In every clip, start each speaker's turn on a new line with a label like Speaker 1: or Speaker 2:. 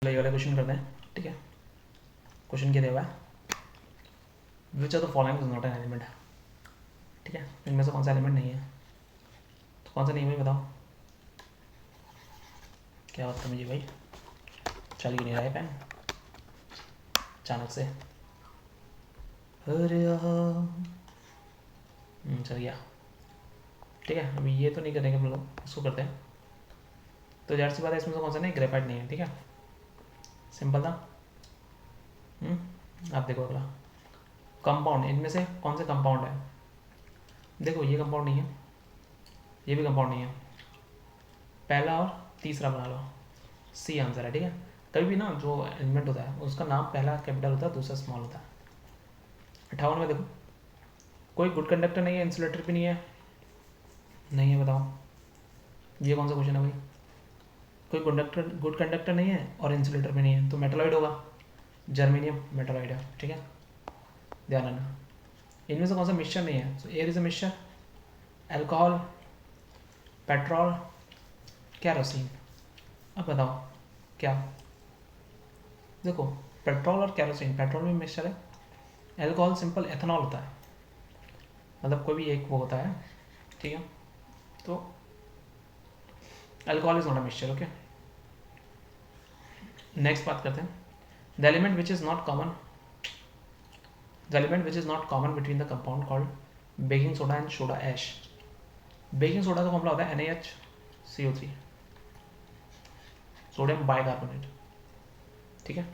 Speaker 1: ये वाला क्वेश्चन करते हैं, ठीक है। क्वेश्चन क्या दिया हुआ है, which of the following is not an element, ठीक है। इनमें से कौन सा एलिमेंट नहीं है, तो कौन सा नहीं है भाई बताओ। क्या बात कर मुझे भाई, चल क्यों नहीं रहा है पेन अचानक से, अरे चल गया, ठीक है। अभी ये तो नहीं करेंगे हम लोग, इसको करते हैं। तो जाहिर सी बात है इसमें से कौन सा नहीं, ग्रेफाइट नहीं है, ठीक है। सिंपल था। आप देखो अगला कंपाउंड, इनमें से कौन से कंपाउंड है, देखो ये कंपाउंड नहीं है, ये भी कंपाउंड नहीं है, पहला और तीसरा बना लो, सी आंसर है, ठीक है। कभी भी ना जो एलिमेंट होता है उसका नाम पहला कैपिटल होता है, दूसरा स्मॉल होता है। 58 में देखो कोई गुड कंडक्टर नहीं है, इंसुलेटर भी नहीं है, नहीं है, बताओ ये कौन सा क्वेश्चन है भाई। कोई गुड कंडक्टर नहीं है और इंसुलेटर भी नहीं है, तो मेटलॉइड होगा, जर्मेनियम मेटलॉइड है, ठीक है। ध्यान रखना इनमें से कौन सा मिक्सचर नहीं है, तो air is a mixture, alcohol, petrol, kerosene. अब बताओ क्या, देखो पेट्रोल और कैरोसिन, पेट्रोल में मिक्सचर है, अल्कोहल सिंपल एथेनॉल होता है, मतलब कोई भी एक वो होता है, ठीक है। तो alcohol is not a mixture, okay. Next बात करते हैं, the element which is not common, the element which is not common between the compound called baking soda and soda ash. Baking soda का फॉर्मूला होता है NaHCO3, sodium bicarbonate, ठीक है।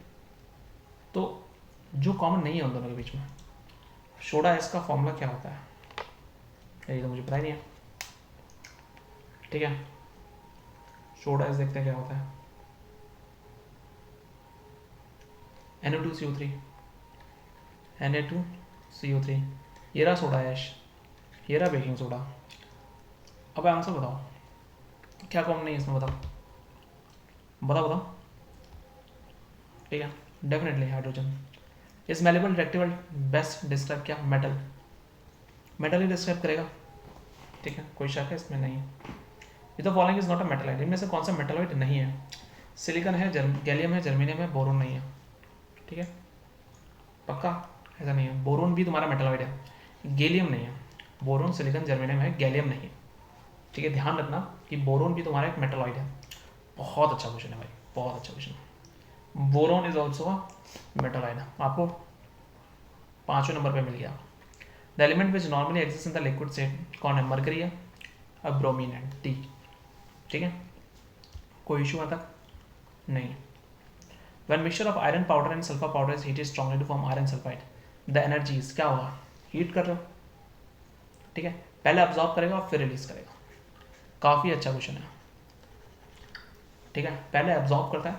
Speaker 1: तो जो कॉमन नहीं है उन दोनों के बीच में, सोडा ऐश का फॉर्मूला क्या होता है, ये तो मुझे पता ही नहीं है, ठीक है। सोडा ऐश देखते हैं क्या होता है, Na2CO3, Na2CO3, ये रहा सोडा ऐश, ये रहा बेकिंग सोडा। अब आंसर बताओ क्या कॉमन नहीं है इसमें, बताओ बताओ बताओ, ठीक है। Definitely hydrogen. इस मेलेबल रिएक्टिव बेस्ट डिस्क्राइब क्या, मेटल, मेटल ही डिस्क्राइब करेगा, ठीक है, कोई शक है इसमें नहीं। ये तो following is not a metalloid, इनमें से कौन सा मेटलॉइड नहीं है, सिलिकॉन है, गैलियम है, जर्मेनियम है, बोरोन नहीं है, ठीक है। पक्का ऐसा नहीं है, बोरोन भी तुम्हारा मेटलॉइड है, गैलियम नहीं है, बोरोन सिलिकॉन जर्मेनियम है, गैलियम नहीं है, ठीक है। ध्यान रखना कि बोरोन भी तुम्हारा एक मेटलॉइड है। बहुत अच्छा क्वेश्चन है भाई, बहुत अच्छा question. Boron is also metalloid, आपको 5वें नंबर पे मिल गया। The element which normally exist in the liquid state कौन है, मरकरी है, अब ब्रोमीन है, टी, ठीक है। कोई इशू आता नहीं। When mixture of iron powder and sulfur powder is heated strongly to form iron sulfide, the energy is क्या होगा, हीट कर रहे हो, ठीक है। पहले अब्जॉर्ब करेगा और फिर रिलीज करेगा, काफी अच्छा क्वेश्चन है, ठीक है। पहले अब्जॉर्ब करता है,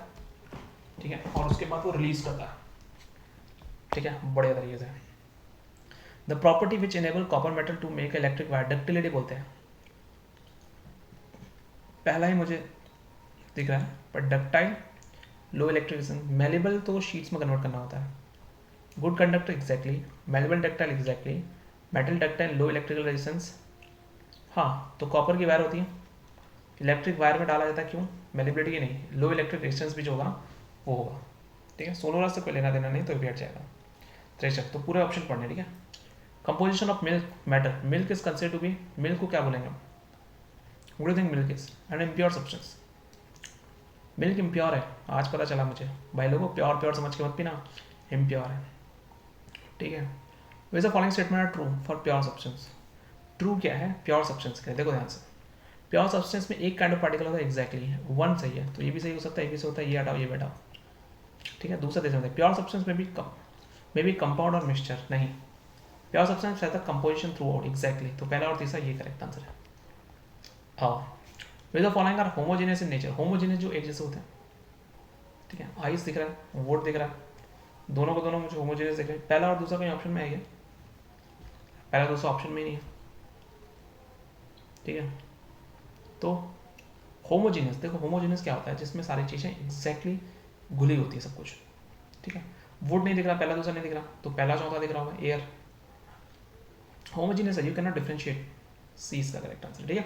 Speaker 1: ठीक है, और उसके बाद वो रिलीज करता है, ठीक है, बढ़िया तरीके से। The property which enable copper metal to make electric wire, ductility बोलते हैं। पहला ही मुझे दिख रहा है, पर डक्टाइल, लो इलेक्ट्रिक, मेलेबल तो शीट्स में कन्वर्ट करना होता है, good conductor exactly, malleable ductile exactly, metal ductile, low electrical resistance. हाँ, तो कॉपर की वायर होती है, इलेक्ट्रिक वायर में डाला जाता है, क्यों, मेलेबिलिटी की नहीं, लो इलेक्ट्रिक रेजिस्टेंस भी जो होगा वो होगा, ठीक है। सोलर से कोई लेना देना नहीं, तो भी हट जाएगा। 63, तो पूरे ऑप्शन पढ़ने, ठीक है। Composition of milk matter, milk is consider to be, milk को क्या बोलेंगे, what do think milk is an impure substance, milk impure है, आज पता चला मुझे भाई लोगों, प्योर प्योर समझ के मत पीना, इम्प्योर है, ठीक है। Which the following statement are true for pure substance, true क्या है प्योर सब्सटेंस के लिए, देखो ध्यान से। प्योर सब्सटेंस में एक काइंड ऑफ पार्टिकल होता है, एग्जैक्टली वन सही है, तो ये भी सही हो सकता है, ये भी सही होता है, ये हटाओ ये बैठाओ, ठीक है। दूसरा देख सकते हैं, प्योर सब्सटेंस में भी कंपाउंड और मिक्सचर नहीं, प्योर सब्सटेंस रहता है कंपोजिशन थ्रू आउट, एग्जैक्टली, तो पहला और तीसरा ये करेक्ट आंसर है। हाँ, with the following are homogeneous in nature, homogeneous जो एक जैसे होते हैं, ठीक है। आइस दिख रहा है, वोट दिख रहा है, दोनों को दोनों मुझे होमोजेनियस दिख रहे हैं, पहला और दूसरा कहीं ऑप्शन में है क्या, पहला दूसरा ऑप्शन में ही नहीं है, ठीक है। तो होमोजेनियस, देखो होमोजेनियस क्या होता है, जिसमें सारी चीज़ें एग्जैक्टली घुली होती है सब कुछ, ठीक है। वुड नहीं दिख रहा, पहला दूसरा नहीं दिख रहा, तो पहला चौथा दिख रहा होगा, एयर। होमोजेनियस है, यू कैन नॉट डिफरेंशिएट, सी इसका करेक्ट आंसर, ठीक है।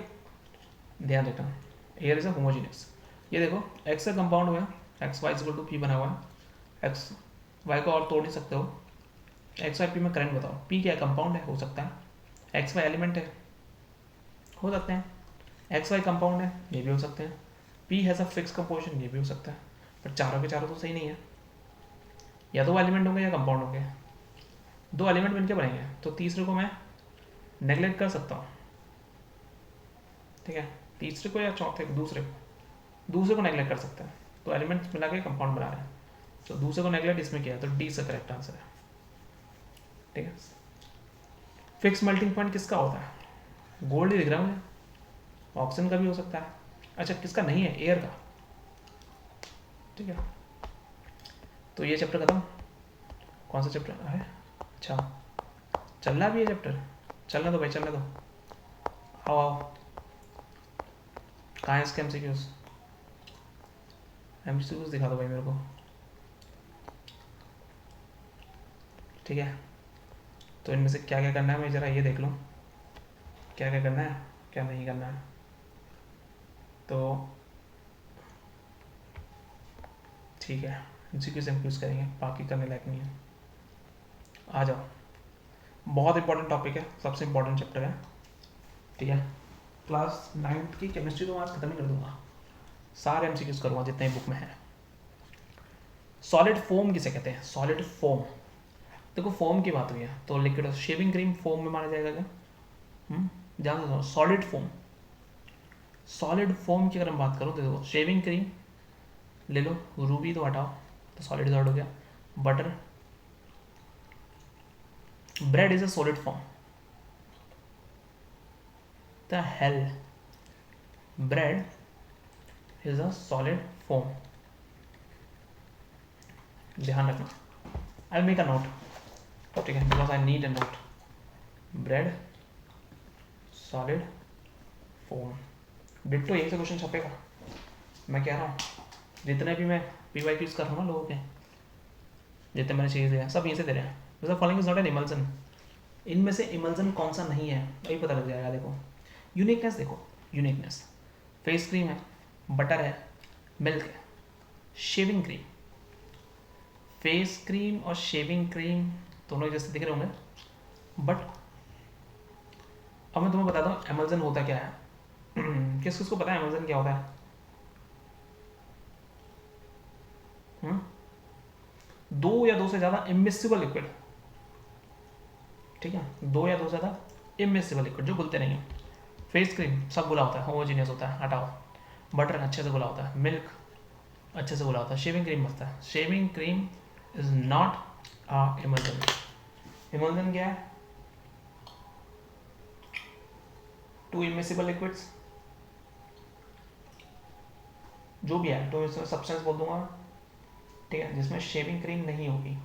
Speaker 1: ध्यान रखना, एयर इज अ होमोजेनियस। ये देखो एक्स का कंपाउंड हुआ, X Y equal to P बना हुआ है, एक्स वाई को और तोड़ नहीं सकते हो, एक्स वाई पी में करंट बताओ, पी क्या कंपाउंड है, हो सकता है, एक्स वाई एलिमेंट है, हो सकते हैं, एक्स वाई कंपाउंड है, ये भी हो सकते हैं, P has a fix composition, ये भी हो सकता है, पर चारों के चारों तो सही नहीं है, या तो वो एलिमेंट होंगे या कंपाउंड होंगे, दो एलिमेंट मिलकर बनेंगे, तो तीसरे को मैं नेगलेक्ट कर सकता हूँ, ठीक है, तीसरे को या चौथे को, दूसरे को नेगलेक्ट कर सकते हैं, तो एलिमेंट्स मिला के कंपाउंड बना रहे हैं, तो दूसरे को नेगलेक्ट इसमें किया, तो डी से करेक्ट आंसर है, ठीक है। फिक्स मेल्टिंग पॉइंट किसका होता है, गोल्ड ही दिख रहा है मुझे, ऑक्सीजन का भी हो सकता है, अच्छा किसका नहीं है, एयर का, ठीक है। तो ये चैप्टर खत्म, कौन सा चैप्टर है, अच्छा चल रहा भी ये चैप्टर, चलने दो भाई चलने दो, आओ आओ, कहाँ है इसके एमसीक्यूज, एमसीक्यूज दिखा दो भाई मेरे को, ठीक है। तो इनमें से क्या क्या करना है मैं ज़रा ये देख लूँ, क्या क्या करना है क्या नहीं करना है, तो ठीक है एमसीक्यूज एमसीक्यूज करेंगे, बाकी करने लायक नहीं है, आ जाओ। बहुत इंपॉर्टेंट टॉपिक है, सबसे इंपॉर्टेंट चैप्टर है, ठीक है। क्लास 9th की केमिस्ट्री तो आज खत्म ही कर दूंगा, सारे एमसीक्यूज करूँगा जितने बुक में है। सॉलिड फोम किसे कहते हैं, सॉलिड फोम, देखो फोम की बात हुई है तो लिक्विड शेविंग क्रीम फोम में माना जाएगा क्या, ध्यान दो, सॉलिड फोम, सॉलिड फोम की अगर हम बात करूँ तो देखो शेविंग क्रीम ले लो, रूबी तो हटाओ, तो सॉलिड सॉलिड हो गया, butter, bread is a solid form, the hell, bread is a solid form, ध्यान रखना, आई मेक अ नोट, ठीक है, because I need a note, bread solid form, ditto यही से क्वेश्चन छपेगा, मैं कह रहा हूँ, जितने भी मैं पी वाई क्यूज कर रहा हूँ ना लोगों के, जितने मैंने चीज़ दिया सब यहीं से दे रहे हैं, because following is not an emulsion, इनमें से इमल्सन कौन सा नहीं है वही पता लग जाएगा, देखो यूनिकनेस, देखो यूनिकनेस, फेस क्रीम है, बटर है, मिल्क है, शेविंग क्रीम, फेस क्रीम और शेविंग क्रीम दोनों जैसे दिख रहे होंगे, बट अब मैं तुम्हें बताता हूँ एमल्सन होता क्या है, किस किस को पता है एमल्सन क्या होता है, दो या दो से ज़्यादा इमिसिबल लिक्विड, ठीक है, दो या दो से ज़्यादा इमिसिबल लिक्विड जो घुलते नहीं हैं, फेस क्रीम सब घुला होता है, होमोजीनियस होता है, हटाओ, बटर अच्छे से घुला होता है, मिल्क अच्छे से घुला होता है, शेविंग क्रीम बचता है, shaving cream is not a emulsion, emulsion क्या है, टू इमिसिबल लिक्विड्स, जो भी है तो इसमें सब्सटेंस बोल दूंगा, ठीक है, जिसमें शेविंग क्रीम नहीं होगी,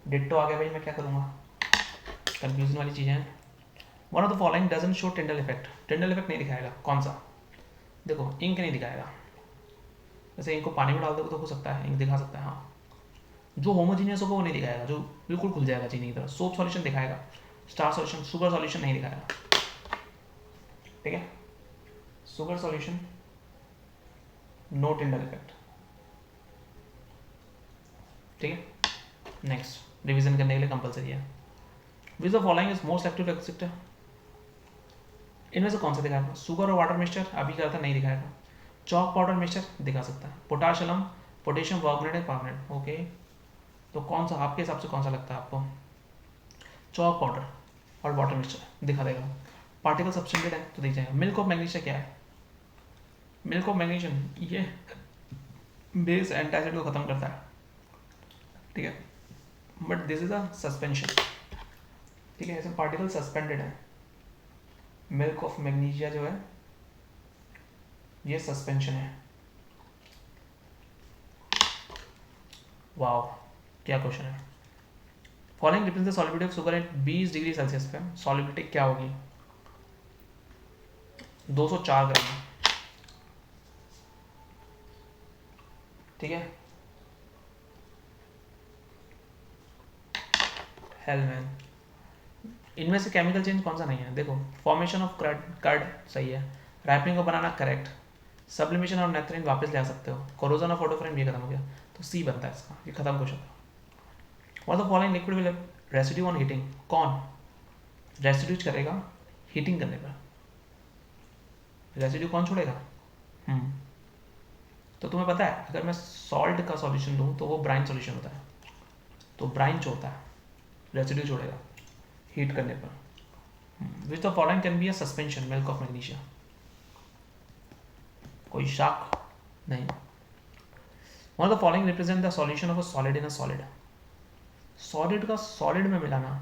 Speaker 1: डिट्टो आ गया भाई, मैं क्या करूँगा, कंफ्यूजन वाली चीज़ें हैं, one of the following doesn't show Tyndall effect, Tyndall effect नहीं दिखाएगा, कौन सा, देखो इंक नहीं दिखाएगा, वैसे इंक को पानी में डाल दोगे तो हो सकता है इंक दिखा सकता है, हाँ, जो होमोजीनियस होगा वो नहीं दिखाएगा, जो बिल्कुल खुल जाएगा चीनी की तरह, सोप सॉल्यूशन दिखाएगा, स्टार सॉल्यूशन, शुगर सॉल्यूशन नहीं दिखाएगा, ठीक है, sugar solution no Tyndall effect, ठीक है। नेक्स्ट रिवीजन करने के लिए कंपलसरी है, which the following is most active acceptor, इनमें से कौन सा दिखाएगा, शुगर और वाटर मिक्सचर अभी क्या था नहीं दिखाएगा, चॉक पाउडर मिक्सचर दिखा सकता है, potassium potassium carbonate carbonate, okay, तो कौन सा आपके हिसाब से कौन सा लगता है आपको, चॉक पाउडर और वाटर मिक्सचर दिखा देगा, पार्टिकल सब्सटेंटेड है तो दिख जाएगा, मिल्क ऑफ मैग्नीशिया क्या है, मिल्क ऑफ मैग्नीशियम ये बेस एंटासिड को खत्म करता है, ठीक है, but this is a suspension, ठीक है, ऐसे पार्टिकल सस्पेंडेड है, मिल्क ऑफ मैग्नीशिया जो है ये सस्पेंशन है, वाओ क्या क्वेश्चन है, following represent the solubility of sugar at 20 degree Celsius पे, सॉलिबिलिटी क्या होगी, 204 ग्राम, ठीक है, हेल मैन, इनमें से केमिकल चेंज कौन सा नहीं है, देखो फॉर्मेशन ऑफ कर्ड सही है, रैपिंग को बनाना करेक्ट, सब्लिमेशन और नेथ्रीन वापस ले आ सकते हो, कोरोजन और फोटोफ्रेम ये खत्म हो गया, तो सी बनता है इसका, ये खत्म question. What the following liquid will residue on heating, कौन रेसिड्यूज करेगा हीटिंग करने पर, रेसिड्यू कौन छोड़ेगा? तो तुम्हें पता है अगर मैं सॉल्ट का सॉल्यूशन लूँ तो वो ब्राइन सॉल्यूशन होता है, तो ब्राइन छोड़ता है, रेसिड्यू छोड़ेगा हीट करने पर। Which the following can be a suspension, milk of magnesia, कोई शक नहीं। One of the following represent the solution of a solid in a solid, solid का सॉलिड में मिलाना,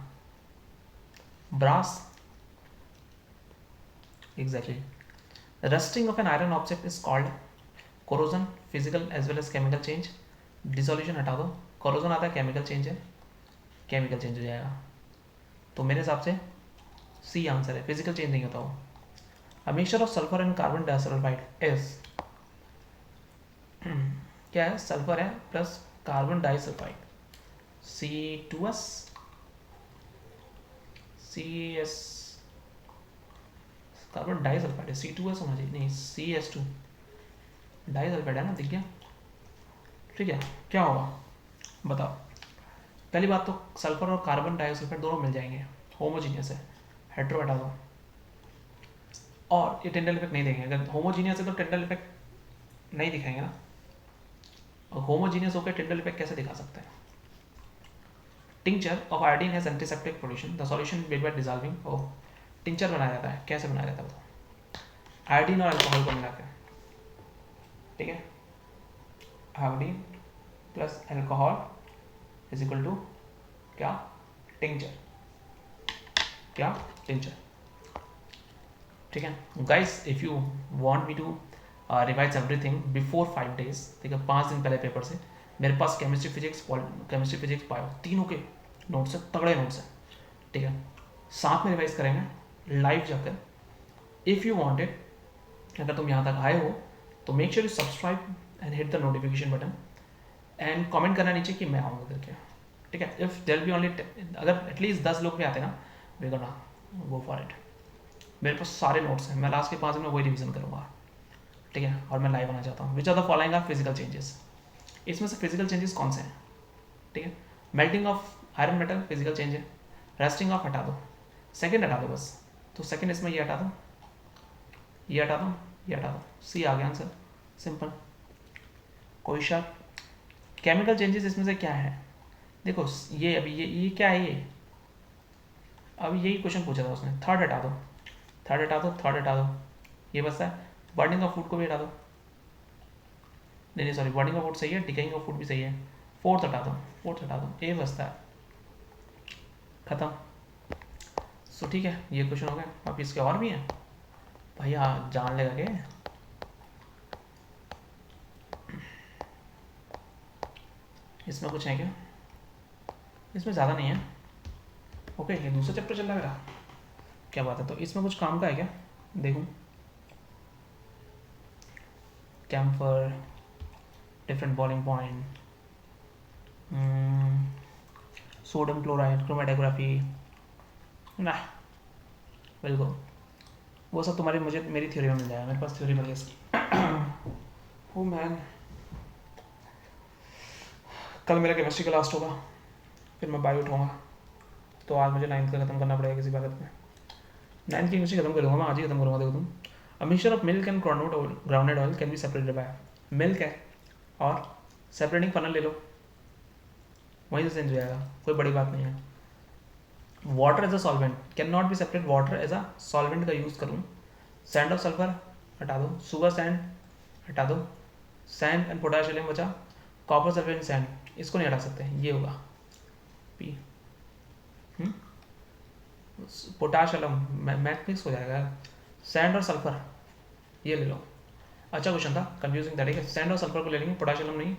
Speaker 1: brass, exactly. Rusting of an iron object is called corrosion, physical as well as chemical change, dissolution हटा दो, corrosion आता है chemical change है, chemical change हो जाएगा, तो मेरे हिसाब से सी आंसर है, फिजिकल चेंज नहीं होता वो। अ mixture of sulphur and carbon disulphide is, क्या है, सल्फर है plus carbon disulphide, C2S, CS, carbon disulphide है, C2S होना चाहिए, नहीं CS2, डाइसल्फाइड है ना, दिख गया, ठीक है। क्या होगा बताओ, पहली बात तो सल्फर और कार्बन डाइसल्फाइड दोनों मिल जाएंगे, होमोजीनियस है, हेट्रो हटा दो, और ये टिंडल इफेक्ट नहीं देंगे, अगर होमोजीनियस है तो टिंडल इफेक्ट नहीं दिखाएंगे ना, और होमोजीनियस होकर टिंडल इफेक्ट कैसे दिखा सकते हैं। Tincture of iodine has antiseptic production, the solution made by dissolving, oh tincture बनाया जाता है, कैसे बनाया जाता है बताओ, आयोडीन और अल्कोहल को मिला के, ठीक है, iodine plus alcohol is equal to क्या, टिंचर, क्या, टिंचर, ठीक है। Guys if you want me to revise everything before 5 days, ठीक है, 5 दिन पहले पेपर से मेरे पास केमिस्ट्री फिजिक्स बायो तीनों के नोट्स है, तगड़े नोट्स हैं, ठीक है, साथ में रिवाइज करेंगे लाइव जाकर। इफ़ यू वांट इट, अगर तुम यहाँ तक आए हो तो make sure you subscribe and hit the notification button and comment करना नीचे कि मैं आऊँगा करके, ठीक है। इफ देयर बी ओनली, अगर एटलीस्ट 10 लोग भी आते ना, we gonna go for it. मेरे पास सारे नोट्स हैं, मैं लास्ट के 5 दिन में वही रिवीजन करूँगा, ठीक है, और मैं लाइव आना चाहता हूँ। Which are the following are physical changes, इसमें से फिजिकल चेंजेस कौन से हैं, ठीक है, melting of iron metal physical change है, रेस्टिंग ऑफ हटा दो, सेकंड हटा दो बस, तो सेकंड इसमें ये हटा दो, ये हटा दो, ये हटा दो, सी आ गया आंसर, सिंपल, कोई शक। केमिकल चेंजेस इसमें से क्या है, देखो ये अभी ये क्या है, ये अभी यही क्वेश्चन पूछा था उसने, थर्ड हटा दो, थर्ड हटा दो, थर्ड हटा दो, ये बसता है, बर्निंग ऑफ फूड को भी हटा दो, नहीं सॉरी, बर्निंग ऑफ फूड सही है, डिकेइंग ऑफ फूड भी सही है, फोर्थ हटा दो, फोर्थ हटा दो, ए बसता है, खत्म। सो ठीक है, ये क्वेश्चन हो गया, अब इसके और भी हैं भैया, जान लेगा के, इसमें कुछ है क्या, इसमें ज़्यादा नहीं है, ओके, ये दूसरा चैप्टर चल रहा है मेरा, क्या बात है, तो इसमें कुछ काम का है क्या, देखूँ, camphor, different boiling point, sodium chloride, chromatography, ना बिल्कुल वो सब तुम्हारी मुझे मेरी थ्योरी में मिल जाएगा, मेरे पास थ्योरी मिल गई इसकी। ओ मैन, कल मेरा केमिस्ट्री का लास्ट होगा, फिर मैं बायो उठाऊँगा, तो आज मुझे 9th का खत्म करना पड़ेगा किसी बात में, 9th की केमिस्ट्री खत्म करूँगा मैं, आज ही खत्म करूँगा, देखो तुम। अ mixture of milk and grounded oil can be separated by, milk है और सेपरेटिंग फनल ले लो, वहीं से चेंज हो जाएगा, कोई बड़ी बात नहीं है। Water as a solvent can not be separate, water as a solvent का यूज़ करूँ, सैंड ऑफ सल्फर हटा दो, सुगर सैंड हटा दो, सैंड एंड पोटाशियम बचा, कॉपर सल्फेट सैंड, इसको नहीं हटा सकते, ये होगा पी, पोटाशियम मैट मिक्स हो जाएगा, सैंड और सल्फर ये ले लो, अच्छा क्वेश्चन था, कंफ्यूजिंग था, ठीक है, सैंड और सल्फर को ले लेंगे, पोटाशियम नहीं,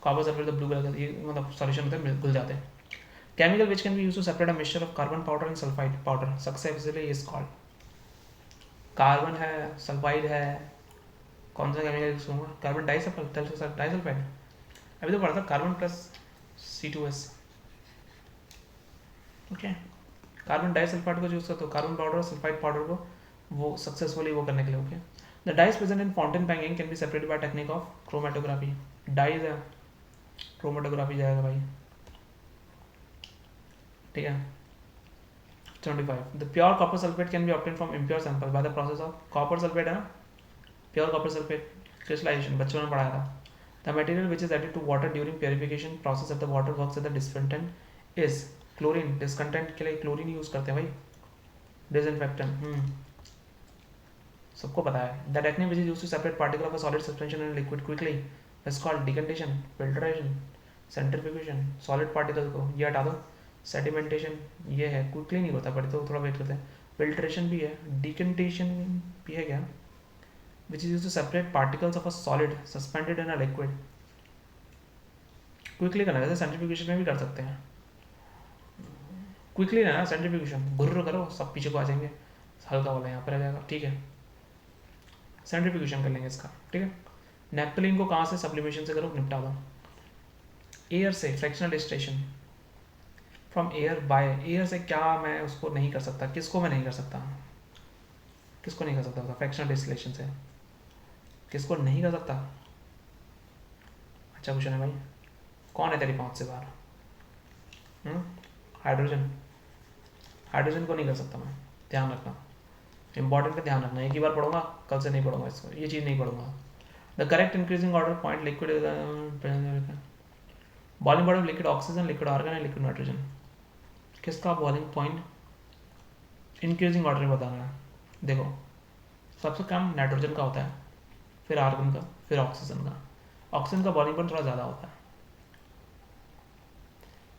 Speaker 1: कॉपर सल्फेट तो ब्लू कलर का, ये मतलब सॉल्यूशन होता है, घुल जाते हैं। Chemical which can be use to separate a mixture of carbon powder and sulphide powder successfully is called, carbon है, सल्फाइड है, कौन सा केमिकल यूज करूँगा, कार्बन डाइसल्फाइड, अभी तो पढ़ा था carbon plus C2S, okay, carbon disulphide को यूज़ करते हो, कार्बन पाउडर और सल्फाइड पाउडर को वो सक्सेसफुली वो करने के लिए, okay. The dyes present in fountain pen ink can be separated by technique of chromatography. Dyes है, chromatography जाएगा भाई, ठीक है. 75. The pure copper sulfate can be obtained from impure sample by the process of copper sulfate है ना, pure copper sulfate crystallization बच्चों ने पढ़ाया था. The material which is added to water during purification process if the water works as a disinfectant is chlorine. Discontent के लिए chlorine use करते हैं भाई, disinfectant. सबको पता है. The technique which is used to separate particle of a solid suspension and liquid quickly is called decantation, filtration, centrifugation. Solid particle को ये हटा दो, sedimentation ये है, quickly नहीं होता बट तो थोड़ा वेट करते हैं. Filtration भी है, decantation भी है क्या, which is used to separate particles of a solid suspended in a liquid. Quickly करना, जैसे सेंट्रीफ्यूगेशन में भी कर सकते हैं. क्विकली ना सेंट्रीफ्यूगेशन, गुर्र करो सब पीछे को आ जाएंगे, हल्का वाला यहाँ पर आ जाएगा, ठीक है. सेंट्रीफ्यूगेशन कर लेंगे इसका, ठीक है. नेप्थलीन को कहाँ से, सब्लिमेशन से करो, निपटा दो. एयर से fractional distillation from air by air से क्या मैं उसको नहीं कर सकता, किसको मैं नहीं कर सकता, किसको नहीं कर सकता फ्रैक्शनल डिस्टिलेशन से, किसको नहीं कर सकता. अच्छा क्वेश्चन है भाई, कौन है तेरी पहुंच से बाहर. हाइड्रोजन, हाइड्रोजन को नहीं कर सकता मैं, ध्यान रखना, इंपॉर्टेंट है, ध्यान रखना. एक ही बार पढ़ूंगा, कल से नहीं पढ़ूंगा इसको, ये चीज़ नहीं पढ़ूंगा. The correct increasing order point liquid boiling point of liquid oxygen, liquid argon and liquid nitrogen. किसका बॉइलिंग पॉइंट इंक्रीजिंग ऑर्डर में बताना है. देखो सबसे कम नाइट्रोजन का होता है, फिर आर्गन का, फिर ऑक्सीजन का. ऑक्सीजन का बॉइलिंग पॉइंट थोड़ा ज़्यादा होता है,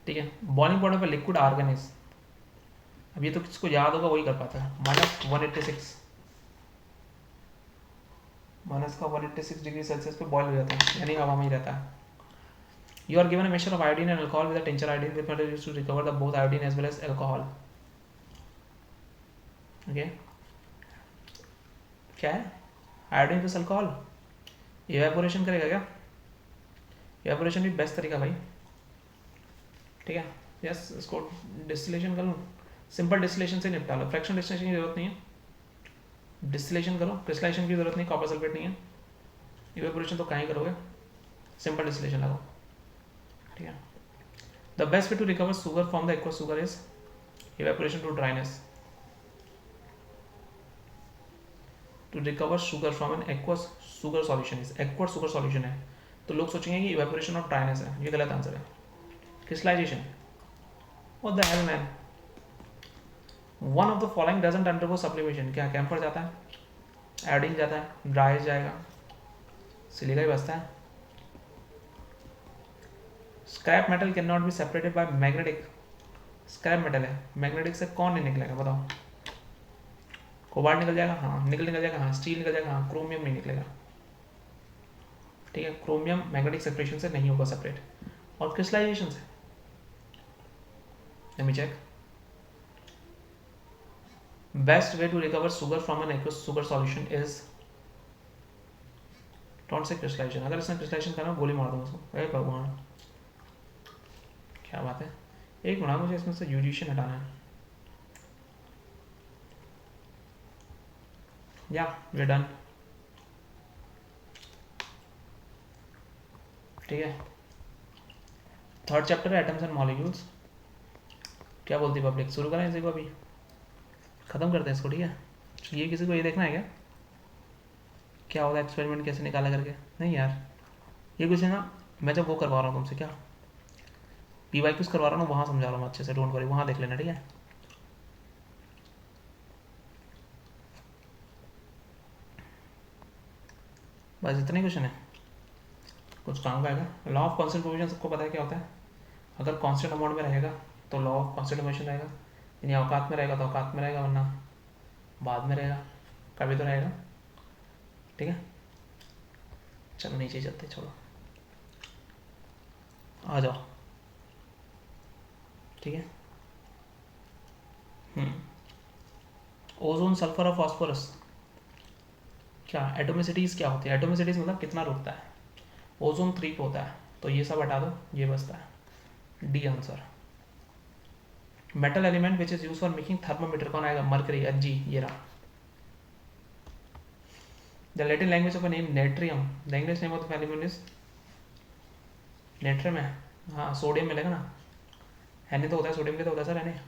Speaker 1: ठीक है. बॉइलिंग पॉइंट पर लिक्विड आर्गन इज, अब ये तो किसको याद होगा वही कर पाता है, -186, माइनस का 186 डिग्री सेल्सियस पे बॉयल हो जाता है, यानी हवा में ही रहता है. You are given a mixture of iodine and alcohol with a tincture iodine which method used to recover the both iodine as well as alcohol. Okay, क्या है आयोडीन प्लस अल्कोहल, इवेपोरेशन करेगा क्या, इवेपोरेशन भी best तरीका भाई, ठीक है. Yes, इसको डिस्टिलेशन कर लो, सिंपल डिस्टिलेशन से निपटा लो, फ्रैक्शनल डिस्टिलेशन की जरूरत नहीं है. डिस्टिलेशन करो, क्रिस्टलाइजेशन की जरूरत नहीं, कॉपर सल्फेट नहीं है, इवेपोरेशन तो कहीं करोगे, सिंपल डिस्टिलेशन लगाओ, ठीक है. The best way to recover sugar from the aqueous sugar is evaporation to dryness. To recover sugar from an aqueous sugar solution is, aqueous sugar solution है तो लोग सोचेंगे कि इवेपोरेशन ऑफ ड्राइनेस है, ये गलत आंसर है. Crystallisation, what the hell man, one of the following doesn't undergo sublimation. क्या कैम्फर जाता है, आयोडीन जाता है, ड्राइस जाएगा, सिलिका ही बचता है. Scrap metal can not be separated by magnetic. Scrap metal है, मैग्नेटिक से कौन नहीं निकलेगा बताओ. कोबाल्ट निकल जाएगा, हाँ निकल जाएगा, हाँ स्टील निकल जाएगा, हाँ क्रोमियम नहीं निकलेगा, ठीक है. क्रोमियम मैग्नेटिक सेपरेशन से नहीं होगा सेपरेट, और क्रिस्टलाइजेशन से. Let me check. Best way to recover sugar from an aqueous sugar solution is, don't say crystallization. अगर इसने crystallization करना गोली मार दूंगा उसको. अरे भगवान, क्या बात है. एक मिनट, मुझे इसमें से यूरेशियन हटाना है. या we're done, ठीक है. थर्ड चैप्टर है एटम्स एंड मॉलिक्यूल्स. क्या बोलती पब्लिक, शुरू करें इसी को, अभी खत्म करते हैं इसको, ठीक है. ये किसी को ये देखना है क्या, क्या होता है एक्सपेरिमेंट कैसे निकाला करके, नहीं यार. ये कुछ है ना, मैं जब वो करवा रहा हूँ तुमसे, क्या PYQs करवा रहा हूँ वहाँ समझा रहा हूँ अच्छे से, डोंट वरी, वहाँ देख लेना, ठीक है. बस इतने क्वेश्चन है, कुछ काम का आएगा. लॉ ऑफ कांस्टेंट मोशन सबको पता है क्या होता है. अगर कांस्टेंट अमाउंट में रहेगा तो लॉ ऑफ कांस्टेंट मोशन रहेगा, यानी औकात में रहेगा तो औकात में रहेगा, वरना बाद में रहेगा, कभी तो रहेगा, ठीक है. चलो नीचे चलते, छोड़ो, आ जाओ, ठीक है. ओजोन, सल्फर और फास्फोरस, क्या एटोमिसिटीज क्या होती है. एटोमिसिटीज मतलब कितना रुकता है. ओजोन 3 पे होता है, तो ये सब हटा दो, ये बचता है, D answer. Metal element which is use for making thermometer, कौन आएगा, मर्करी, Hg, ये रहा. The Latin language of a name natrium, the English name of the element is natrium है। हाँ सोडियम मिलेगा ना, एन तो होता है, सोडियम के तो होता है sir an.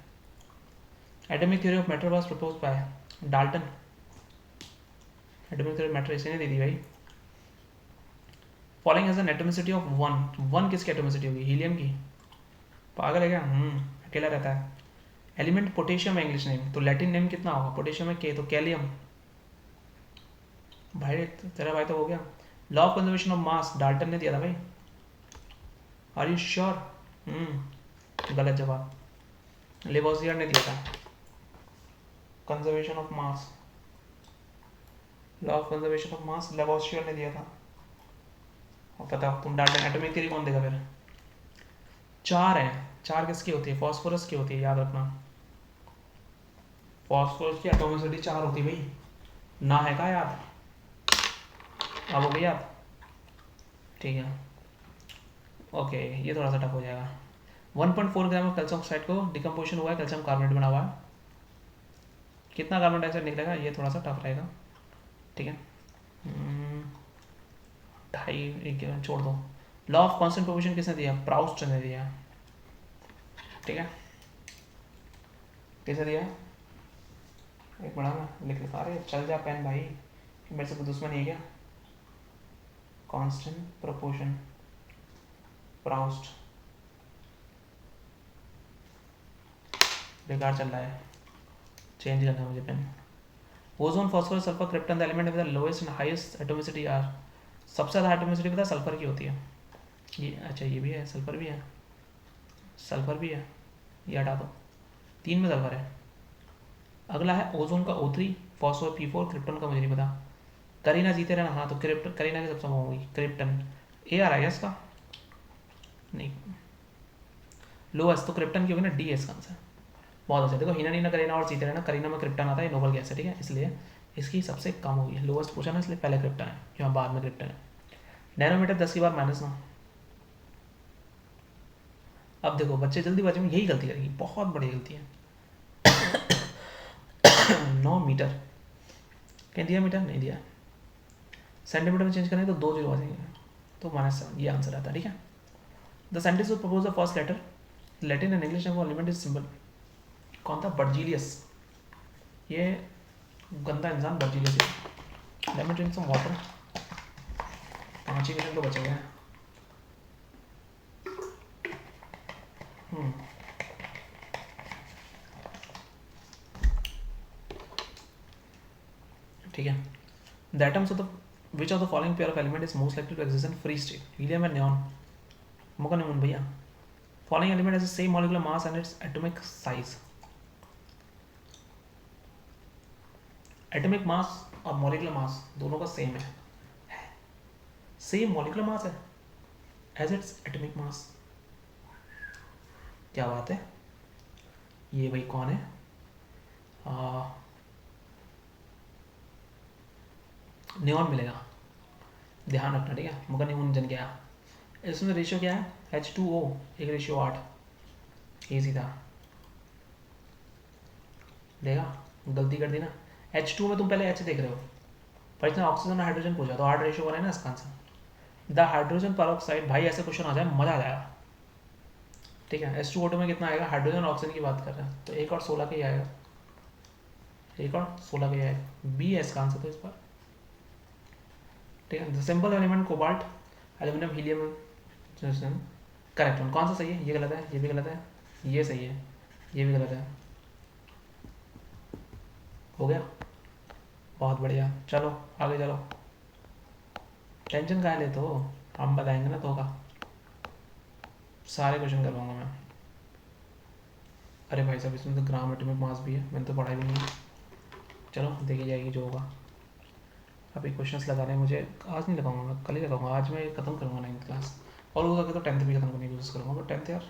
Speaker 1: Atomic theory of matter was proposed by Dalton. Atomic theory of matter इसी ने दी थी भाई। Following has an atomicity of one किसकी एटॉमिसिटी होगी? हीलियम की। पागल है क्या? अकेला रहता है। एलिमेंट पोटेशियम है इंग्लिश नेम, तो लैटिन नेम कितना होगा? पोटेशियम है के, तो कैलियम। भाई तेरा भाई तो हो गया। Law of conservation of mass Dalton ने दिया था भाई। Are you sure? गलत जवाब, लेवोसियर ने दिया था। Conservation of mass, law of conservation of mass Lavoisier ने दिया था। और पता तुम डाल्टन, एटॉमिक थ्योरी कौन देगा फिर? चार है, चार किसकी होती है? फॉस्फोरस की होती है, याद रखना। फॉस्फोरस की एटॉमिसिटी 4 होती है भाई, ना है का याद? अब हो गई याद? ठीक है ओके, ये थोड़ा सा टफ हो जाएगा। 1.4 ग्राम ऑफ कैल्शियम ऑक्साइड को डिकम्पोजिशन हुआ है, कैल्शियम कार्बोनेट बना हुआ है, कितना कार्बन डाइऑक्साइड निकलेगा? ये थोड़ा सा टफ रहेगा, ठीक है। 2.5 एक छोड़ दो। लॉ ऑफ कांस्टेंट प्रोपोर्शन किसने दिया? प्राउस्ट ने दिया, ठीक है। किसने दिया? एक बड़ा ना लिख लिखा रहे, चल जा पेन भाई, मेरे से कोई दुश्मनी है क्या? कांस्टेंट प्रोपोर्शन प्राउस्ट, बेकार चल रहा है, चेंज करना है मुझे pen. Ozone, phosphorus, sulphur, krypton the element with the lowest and highest atomicity are. सबसे ज़्यादा एटॉमिसिटी पता है सल्फर की होती है। ये अच्छा, ये भी है, सल्फर भी है, सल्फर भी है, ये हटा दो, 3 में सल्फर है। अगला है ओजोन का O3, फॉस्फोर P4, क्रिप्टन का मुझे नहीं पता। करीना जीते रहना, हाँ तो करीना की सबसे होगी क्रिप्टन। ए आ रहा है इसका नहीं, लोएस्ट तो क्रिप्टन की होगी ना, डी है इसका आंसर। बहुत अच्छा, देखो हिना नीना करीना और जीते रहना, करीना में क्रिप्टन आता है, नोबल गैस है, ठीक है, इसलिए इसकी सबसे कम होगी। लोएस्ट पूछा ना इसलिए पहले क्रिप्टन है, यहाँ बाद में क्रिप्टन है। नैनोमीटर 10 की बार माइनस ना। अब देखो बच्चे जल्दी बाजी में यही गलती करेंगी, बहुत बड़ी गलती है। 9 मीटर कहीं दिया? मीटर नहीं दिया। सेंटीमीटर में चेंज करें तो 2 जीरो आ जाएंगे, तो -7 ये आंसर आता है, ठीक है। The scientist who propose the first letter Latin and English name element is symbol. कौन था? बर्जीलियस। ये गंदा इंसान बर्जीलियस है। Let me drink some water. 5 ही मिनट तो बचे हुए हैं। ठीक है। The atoms of the which of the following pair of element is most likely to exist in free state? Helium and neon. मुका नियॉन भैया। Following element has the same molecular mass and its atomic size. Atomic mass और molecular mass दोनों का same है, same molecular mass है as its atomic mass. क्या बात है, ये भाई कौन है? नियॉन मिलेगा, ध्यान रखना, ठीक है। मुका नियॉन जन गया। इसमें रेशियो क्या है? H2O, एक रेशियो 8, ईजी था, देखा गलती कर दी ना। H2 में तुम पहले H देख रहे हो, पर इसमें ऑक्सीजन और हाइड्रोजन पूछा तो 8 रेशियो 1 है ना इसका आंसर। द हाइड्रोजन परऑक्साइड, भाई ऐसे क्वेश्चन आ जाए मजा आ जाएगा, ठीक है। H2O2 में कितना आएगा? हाइड्रोजन और ऑक्सीजन की बात कर रहे हैं तो 1 और 16 का ही आएगा, 1 और 16 का ही आएगा, बी है इसका आंसर तो इस बार, ठीक है। The simple element cobalt, aluminium, helium, correct one. कौन सा सही है? ये गलत है, ये भी गलत है, ये सही है, ये भी गलत है। हो गया, बहुत बढ़िया, चलो आगे चलो। टेंशन काहे लेते हो, हम बताएंगे ना तो होगा, सारे क्वेश्चन करवाऊंगा मैं। अरे भाई साहब इसमें तो ग्राम एटॉमिक मास भी है, मैंने तो पढ़ाई भी नहीं है। चलो देखी जाएगी जो होगा। अभी क्वेश्चंस लगाने मुझे आज नहीं लगाऊंगा, मैं कल ही लगाऊंगा, आज मैं खत्म करूँगा 9th क्लास, और हो सके तो 10th भी खत्म करने की कोशिश करूँगा, बट 10th यार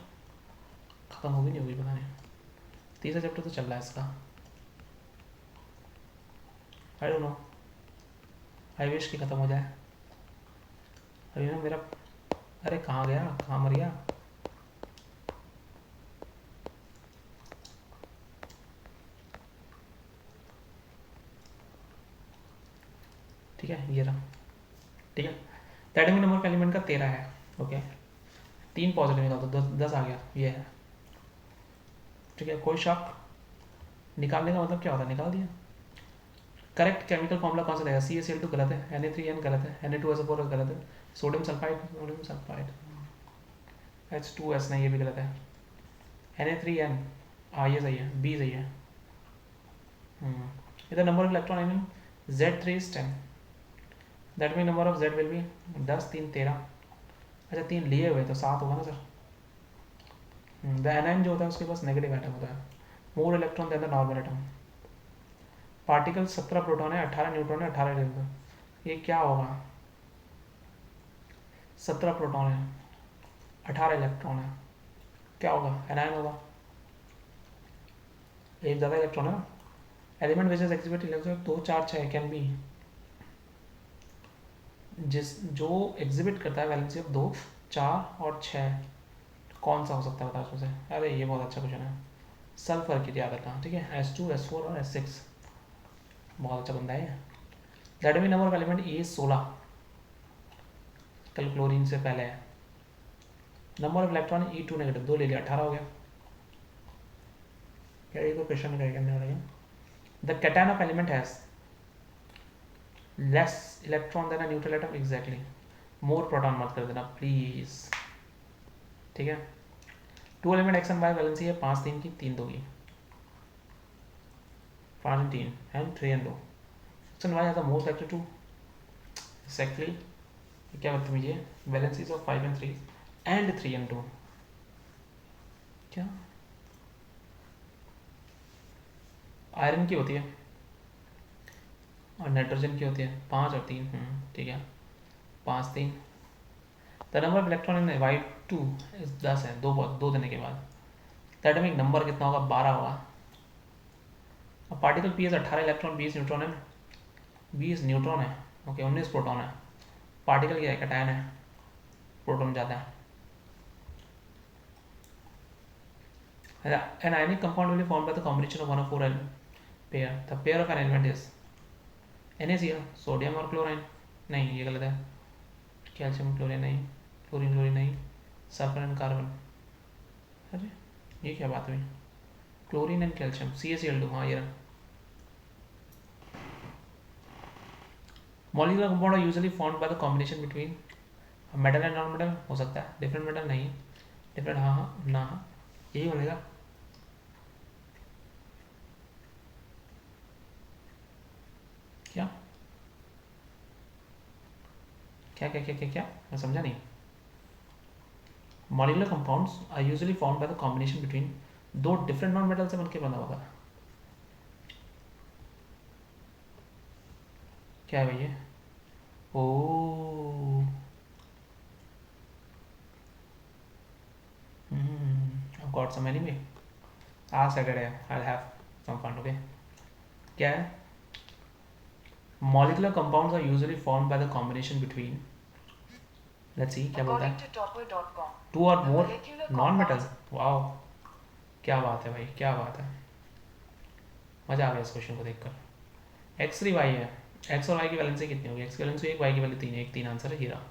Speaker 1: खत्म होगी नहीं होगी पता नहीं। तीसरा चैप्टर तो चल रहा है इसका, I don't know, I wish कि खत्म हो जाए। अभी ना मेरा, अरे कहाँ गया, कहाँ मर गया? ठीक है, ये रहा, ठीक है। तो एटॉमिक नंबर का एलिमेंट का 13 है, ओके। 3 पॉजिटिव निकाल दो, 10 आ गया, ये है, ठीक है। कोई शक? निकालने का मतलब क्या होता है, निकाल दिया। करेक्ट केमिकल फॉर्मूला कौन सा रहेगा? CaCl2 गलत है, Na3n गलत है, Na2SO4 गलत है, सोडियम सल्फाइड H2S नहीं, ये भी गलत है, Na3n हाँ ये सही है, B सही है। इधर number of electron in Z3 is 10, that mean number of Z will be 10 3 13। अच्छा 3 लिए हुए तो 7 होगा ना सर। द एनाइन जो होता है उसके पास नेगेटिव एटम होता है, more electron than the normal atom. Particle 17 proton है, 18 न्यूट्रॉन है, 18 इलेक्ट्रॉन, ये क्या होगा? 17 प्रोटॉन है, 18 इलेक्ट्रॉन है, क्या होगा? एनाइन होगा, एक ज़्यादा इलेक्ट्रॉन है ना। Element which is exhibit electron 2 4 6 can be, जिस जो एग्जिबिट करता है वैलेंसी ऑफ 2 4 और 6, कौन सा हो सकता है बता उसमें से? अरे ये बहुत अच्छा क्वेश्चन है, सल्फर की याद रखना, ठीक है। S2 S4 और S6, बहुत अच्छा बंदा है। That mean number of element ये 16, कल क्लोरीन से पहले है। Number of electron E2 negative, 2 ले लिया, 18 हो गया। क्या ये कोई क्वेश्चन करने वाला है? The cation of element has less electron देना न्यूट्रल एटम, एग्जैक्टली। मोर प्रोटॉन मत कर देना प्लीज, ठीक है। 2 element X and Y valency है 5 3 की, 3 2 की, 5 and 3 and 3 and 2। X and Y are the most likely to, exactly, क्या बदतमीजी है, valencies of 5 and 3 and 3 and 2, क्या आयरन की होती है और नाइट्रोजन की होती है 5 और 3, ठीक है, 5 3। The number of electron in Y2 10 है, दो देने के बाद। द एटॉमिक नंबर कितना होगा? 12 होगा। अब पार्टिकल पी 18 इलेक्ट्रॉन 20 न्यूट्रॉन है, 20 न्यूट्रॉन है, ओके, 19 प्रोटॉन है। पार्टिकल क्या है? कैटायन है, प्रोटॉन ज़्यादा है। An ionic compound will be formed by the combination of one of 4 pair. The pair of an element is NaCl, sodium और chlorine, नहीं ये गलत है, कैल्शियम क्लोरीन नहीं, क्लोरीन क्लोरीन नहीं, सल्फर एंड कार्बन, अरे ये क्या बात हुई? क्लोरीन एंड कैल्शियम, CaCl2, हाँ ये रहा। Molecular compound are usually formed by the combination between metal and non metal, हो सकता है डिफरेंट मेटल, नहीं डिफरेंट, हाँ ना, यही बनेगा। क्या क्या क्या क्या क्या क्या मैं समझा नहीं। Molecular compounds are usually formed by the combination between 2 different non metal से बनके बना होगा। क्या है भैया? ओ I've got some anime. आज Saturday I'll have some fun, okay? क्या है? Molecular compounds are usually formed by the combination between, let's see क्या बोलता है, टू और मोर नॉन मेटल्स। वाओ, क्या बात है भाई, क्या बात है, मजा आ गया इस क्वेश्चन को देखकर। X3 Y है, X और Y की वैलेंसी कितनी होगी? X की वैलेंसी 1, Y की वैलेंसी 3 है, 1 3 आंसर है, हीरा,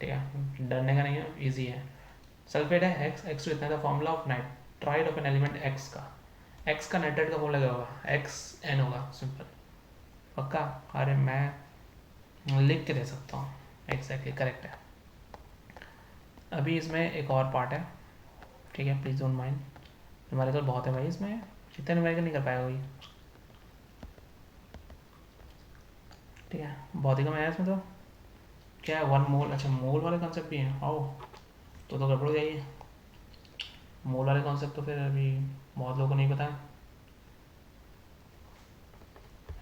Speaker 1: ठीक है, डरने का नहीं है, इजी है। सल्फेट है X2 इतना था, formula of nitride of an element X का नाइट्राइड का फॉर्मूला क्या होगा? XN होगा, सिंपल, पक्का। अरे मैं लिख के दे सकता हूँ, एग्जैक्टली करेक्ट है। अभी इसमें एक और पार्ट है, ठीक है, प्लीज़ डोंट माइंड, न्यूमेरिकल बहुत है भाई इसमें, जितना न्यूमेरिकल नहीं कर पाएगा कोई, ठीक है। बहुत ही कम है इसमें, तो क्या है 1 मोल, अच्छा मोल वाले कॉन्सेप्ट भी हैं, आओ तो गड़बड़ हो जाइए। मोल वाले कॉन्सेप्ट तो फिर अभी बहुत लोगों को नहीं पता है।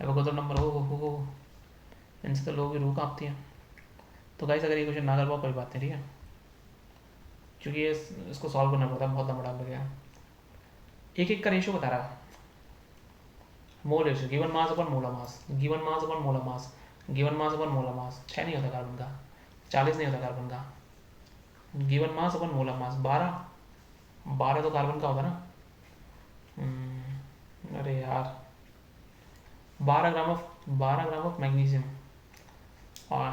Speaker 1: एवोगाड्रो नंबर हो इनसे तो लोगों की रूह कांपती है। तो गाइस अगर ये क्वेश्चन ना कर पाओ कोई बात नहीं, ठीक है, क्योंकि ये इसको सॉल्व करना पड़ता है, बहुत लंबा लग गया। एक एक का रेशियो बता रहा है, मोल रेशियो, गिवन मास अपन मोलर मास, गिवन मास अपन मोलर मास, गिवन मास अपन मोलर मास। 6 नहीं होता कार्बन का, 40 नहीं होता कार्बन का, गिवन मास अपन मोलर मास 12 तो कार्बन का होता ना। अरे यार 12 ग्राम ऑफ मैग्नीशियम, और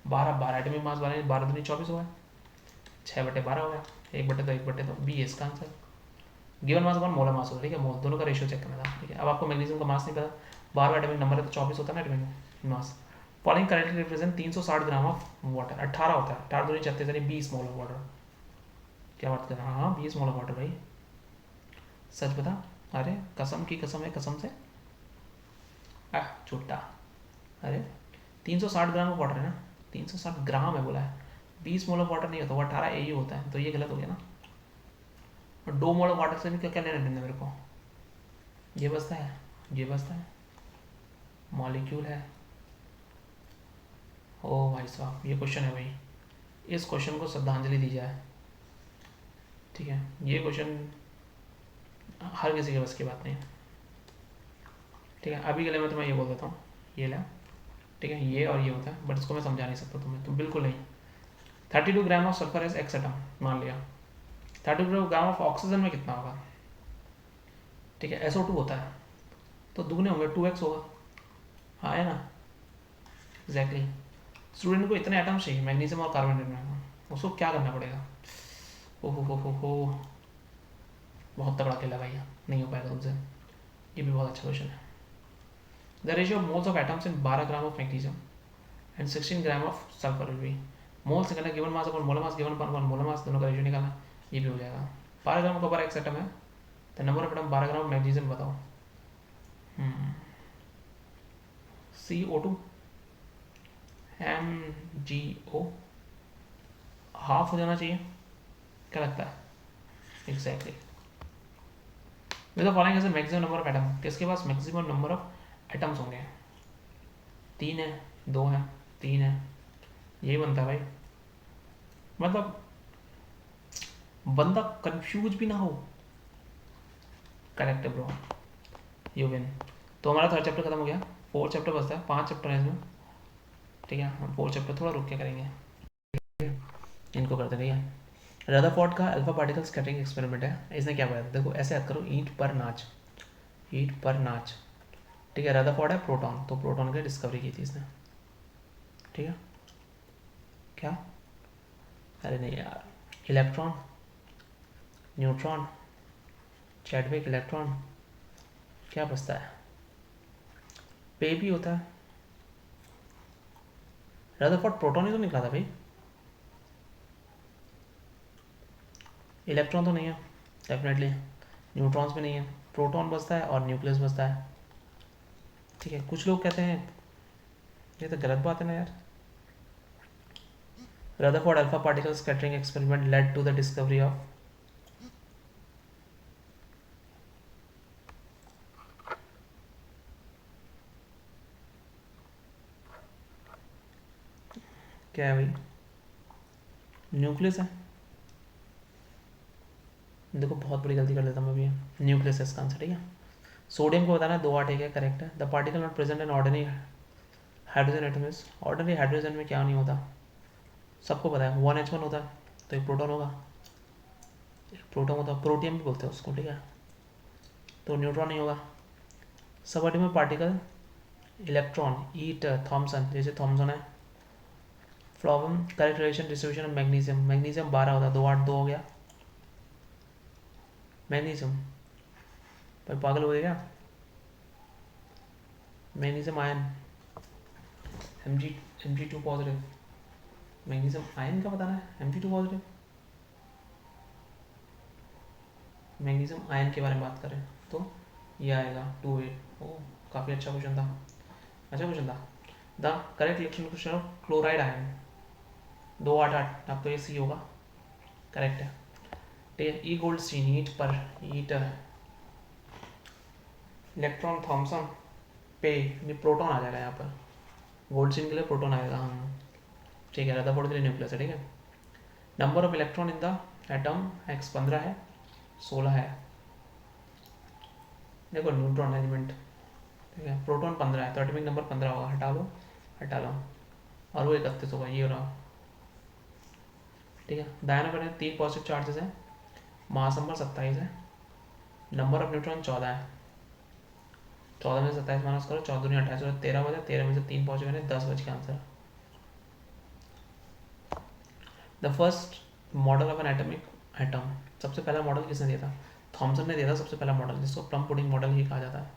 Speaker 1: 12 एटॉमिक मास 12 दूनी 24 हुआ है, 6/12 हो गया, 1/2 बी है इसका answer. Given mass 1 molar mass होगा, ठीक है, मोल दोनों का रेशियो चेक करना था, ठीक है। अब आपको मैग्नीशियम का मास नहीं पता, 12 एटॉमिक नंबर है तो 24 होता है ना atomic mass. Following correctly represent 360 gram of water, 18 होता है, 18 दूनी 36 यानी 20 मोल ऑफ वाटर। क्या बात कर रहा है, हाँ 20 मोल ऑफ वाटर भाई, सच बता, अरे कसम की कसम है, कसम से छुट्टा, अरे 360 ग्राम ऑफ वाटर है ना, 360 ग्राम है बोला है, 20 मोल ऑफ वाटर नहीं होता, वो 18 ए ही होता है, तो ये गलत हो गया ना। और 2 मोल ऑफ वाटर से भी क्या क्या लेना देना मेरे को, ये बचता है, ये बचता है, मॉलिक्यूल है। ओ भाई साहब ये क्वेश्चन है भाई, इस क्वेश्चन को श्रद्धांजलि दी जाए, ठीक है। ये क्वेश्चन हर किसी के बस की बात नहीं, ठीक है। अभी के लिए मैं तुम्हें ये बोल देता हूँ, ये ला, ठीक है, ये और ये होता है, बट इसको मैं समझा नहीं सकता तुम्हें, तुम बिल्कुल नहीं। 32 ग्राम of sulphur is x atom, मान लिया 32 ग्राम ऑफ ऑक्सीजन में कितना होगा, ठीक है, SO2 होता है तो दुगने होंगे, 2x होगा, हाँ है ना, एग्जैक्टली। स्टूडेंट को इतने एटम्स चाहिए मैग्नीशियम और कार्बन में, उसको क्या करना पड़ेगा, हो बहुत तगड़ा खेला भाई, नहीं हो पाएगा तुमसे, ये भी बहुत अच्छा क्वेश्चन है। The ratio of moles of atoms in 12 gram of magnesium and 16 gram of sulphur will be, mole से करना given mass upon molar mass given upon molar mass, दोनों का रेशियो निकालना, ये भी हो जाएगा। 12 ग्राम कॉपर एक्स एटम है, तो number of atom 12 gram magnesium बताओ, CO2 MgO हाफ हो जाना चाहिए, क्या लगता है, exactly. With the following is the maximum number of atom, किसके पास मैक्सिमम नंबर ऑफ एटम्स होंगे, 3 है, 2 है, 3 है, यही बनता है भाई, मतलब बंदा कंफ्यूज भी ना हो। करेक्ट है ब्रो, यू विन। तो हमारा 3rd चैप्टर खत्म हो गया, 4th चैप्टर बचता है, 5 चैप्टर है इसमें, ठीक है। हम 4th चैप्टर थोड़ा रुक के करेंगे, इनको करते रहिए। रदरफोर्ड का अल्फा पार्टिकल स्कैटरिंग एक्सपेरिमेंट है, इसने क्या बताया, देखो ऐसे याद करो, ईंट पर नाच, ईंट पर नाच, ठीक है। रदरफोर्ड है प्रोटॉन, तो प्रोटॉन की डिस्कवरी की थी इसने, ठीक है। क्या, अरे नहीं यार, इलेक्ट्रॉन, न्यूट्रॉन, चैडविक इलेक्ट्रॉन, क्या बचता है, पे भी होता है। रदरफोर्ड प्रोटॉन ही तो निकला था भाई, इलेक्ट्रॉन तो नहीं है डेफिनेटली, न्यूट्रॉन्स भी नहीं है, प्रोटॉन बचता है और न्यूक्लियस बचता है, ठीक है। कुछ लोग कहते हैं ये तो गलत बात है ना यार। Rutherford alpha particle scattering experiment led to the discovery of, क्या है भाई, न्यूक्लियस है, देखो बहुत बड़ी गलती कर लेता मैं भी, न्यूक्लियस है इसका आंसर, ठीक है। सोडियम को बताना 2 8 है, क्या करेक्ट है। The particle not present in ordinary hydrogen atom is, ordinary hydrogen में क्या नहीं होता, सबको पता है, 1H1 होता है, तो एक प्रोटॉन होगा, एक प्रोटॉन होता है, प्रोटियम भी बोलते हैं उसको, ठीक है, तो न्यूट्रॉन नहीं होगा। सब atomic particle electron eat Thomson, जैसे थॉमसन है। फ्लॉवम correct relation distribution of magnesium, magnesium 12 होता है, 2 8 2 हो गया मैग्नीशियम, भाई पागल हो गया क्या, magnesium ion Mg2 positive, magnesium ion का बताना है, Mg2 पॉजिटिव, मैग्नीशियम आयन के बारे में बात करें तो ये आएगा 2 8, ओ काफ़ी अच्छा क्वेश्चन था, अच्छा क्वेश्चन था। The correct electron question of chloride ion 2 8 8, अब तो ये सी होगा, करेक्ट है, ठीक है। ई गोल्ड स्टीन ईट पर ईट इलेक्ट्रॉन थॉमसन पे, ये प्रोटॉन आ जाएगा यहाँ पर, गोल्ड स्टीन के लिए प्रोटॉन आएगा, हाँ ठीक है। रदरफोर्ड के लिए न्यूक्लियस है, ठीक है। Number of electron in the atom x 15 है, 16 है, देखो न्यूट्रॉन एलिमेंट, ठीक है। प्रोटॉन 15 है तो एटॉमिक नंबर 15 होगा, हटा लो हटा लो, और वो 31 होगा, ये हो रहा, ठीक है। दायां पर 3 पॉजिटिव चार्जेस हैं, मास नंबर 27 है, नंबर ऑफ न्यूट्रॉन 14 है, 14 में से 27 माइनस करो, 14 दूनी 28, 13 बजे, 13 में से 3 पहुँच गए, 10 बज के answer. The first model of an atomic atom, सबसे पहला मॉडल किसने दिया था? थॉमसन ने दिया था सबसे पहला मॉडल, जिसको प्लम पुडिंग मॉडल ही कहा जाता है।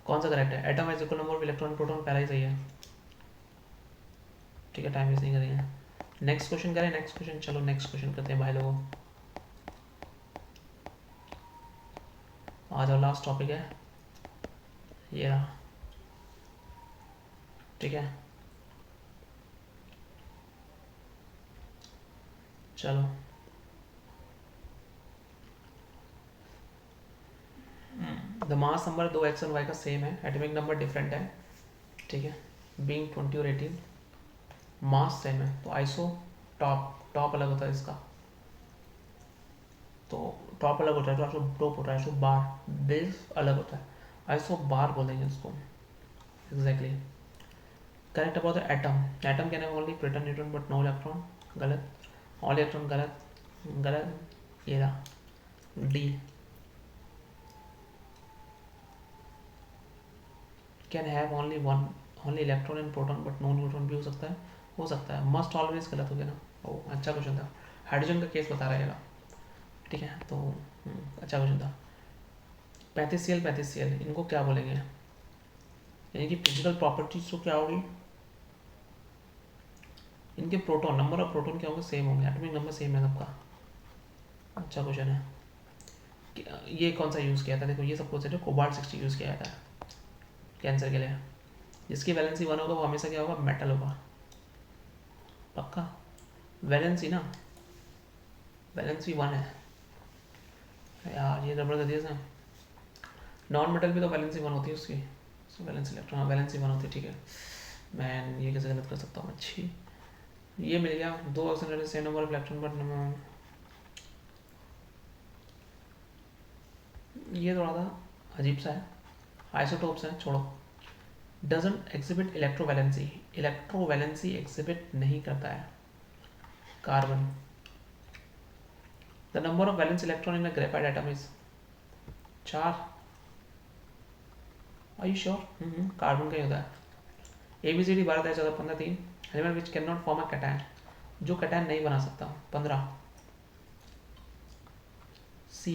Speaker 1: कौन सा करेक्ट है? Atom is equal number of electron proton, पहला ही सही है। ठीक है, टाइम वेस्ट नहीं करेंगे। नेक्स्ट क्वेश्चन करें, नेक्स्ट क्वेश्चन, चलो नेक्स्ट क्वेश्चन करते हैं भाई लोगों। आ जाओ, लास्ट टॉपिक है ये रहा। ठीक है, चलो द मास नंबर 2x और y का सेम है, एटॉमिक नंबर डिफरेंट है। ठीक है, बीइंग 20 और 18, मास सेम है, तो आइसो टॉप अलग होता है इसका, तो टॉप अलग होता है, तो आइसो टॉप होता है, आइसो बार, बेस अलग होता है, आइसो बार बोलेंगे उसको। Exactly correct about the atom, atom can have only proton neutron but no electron, गलत। ऑल इलेक्ट्रॉन, गलत गलत। ये रहा D, can have only one, only electron and proton but no neutron, भी हो सकता है। मस्ट ऑलवेज गलत हो गया ना। ओ अच्छा क्वेश्चन था, हाइड्रोजन का केस बता रहेगा। ठीक है, तो अच्छा क्वेश्चन था। 35Cl 35Cl, इनको क्या बोलेंगे? इनकी फिजिकल प्रॉपर्टीज तो क्या होगी? इनके प्रोटॉन, नंबर ऑफ प्रोटॉन क्या होंगे? सेम होंगे, एटॉमिक नंबर सेम है सबका। अच्छा क्वेश्चन है। ये कौन सा यूज़ किया था? देखो ये सब कुछ है, कोबाल्ट 60 यूज़ किया जाता है कैंसर के लिए। जिसकी वैलेंसी 1 होगा वो हमेशा क्या होगा? मेटल होगा, पक्का। वैलेंसी ना, वैलेंसी 1 है यार, ये रबड़ कर दिया था। नॉन मेटल भी तो वैलेंसी 1 होती है उसकी, वैलेंस इलेक्ट्रॉन, हाँ वैलेंसी 1 होती है। ठीक है, मैं ये कैसे गलत कर सकता हूँ? अच्छी, ये मिल गया। 2 oxygen same number of electron but number, ये थोड़ा सा अजीब सा है। आइसोटोप्स हैं, छोड़ो। Doesn't exhibit electrovalency, electrovalency exhibit नहीं करता है। Carbon, the number of valence electron in a graphite atom is 4। Are you sure? Carbon का ही होता है। ABCD 12, 13, 14, 15, 3 element which can not form a cation, जो कैटायन नहीं बना सकता। 15 C,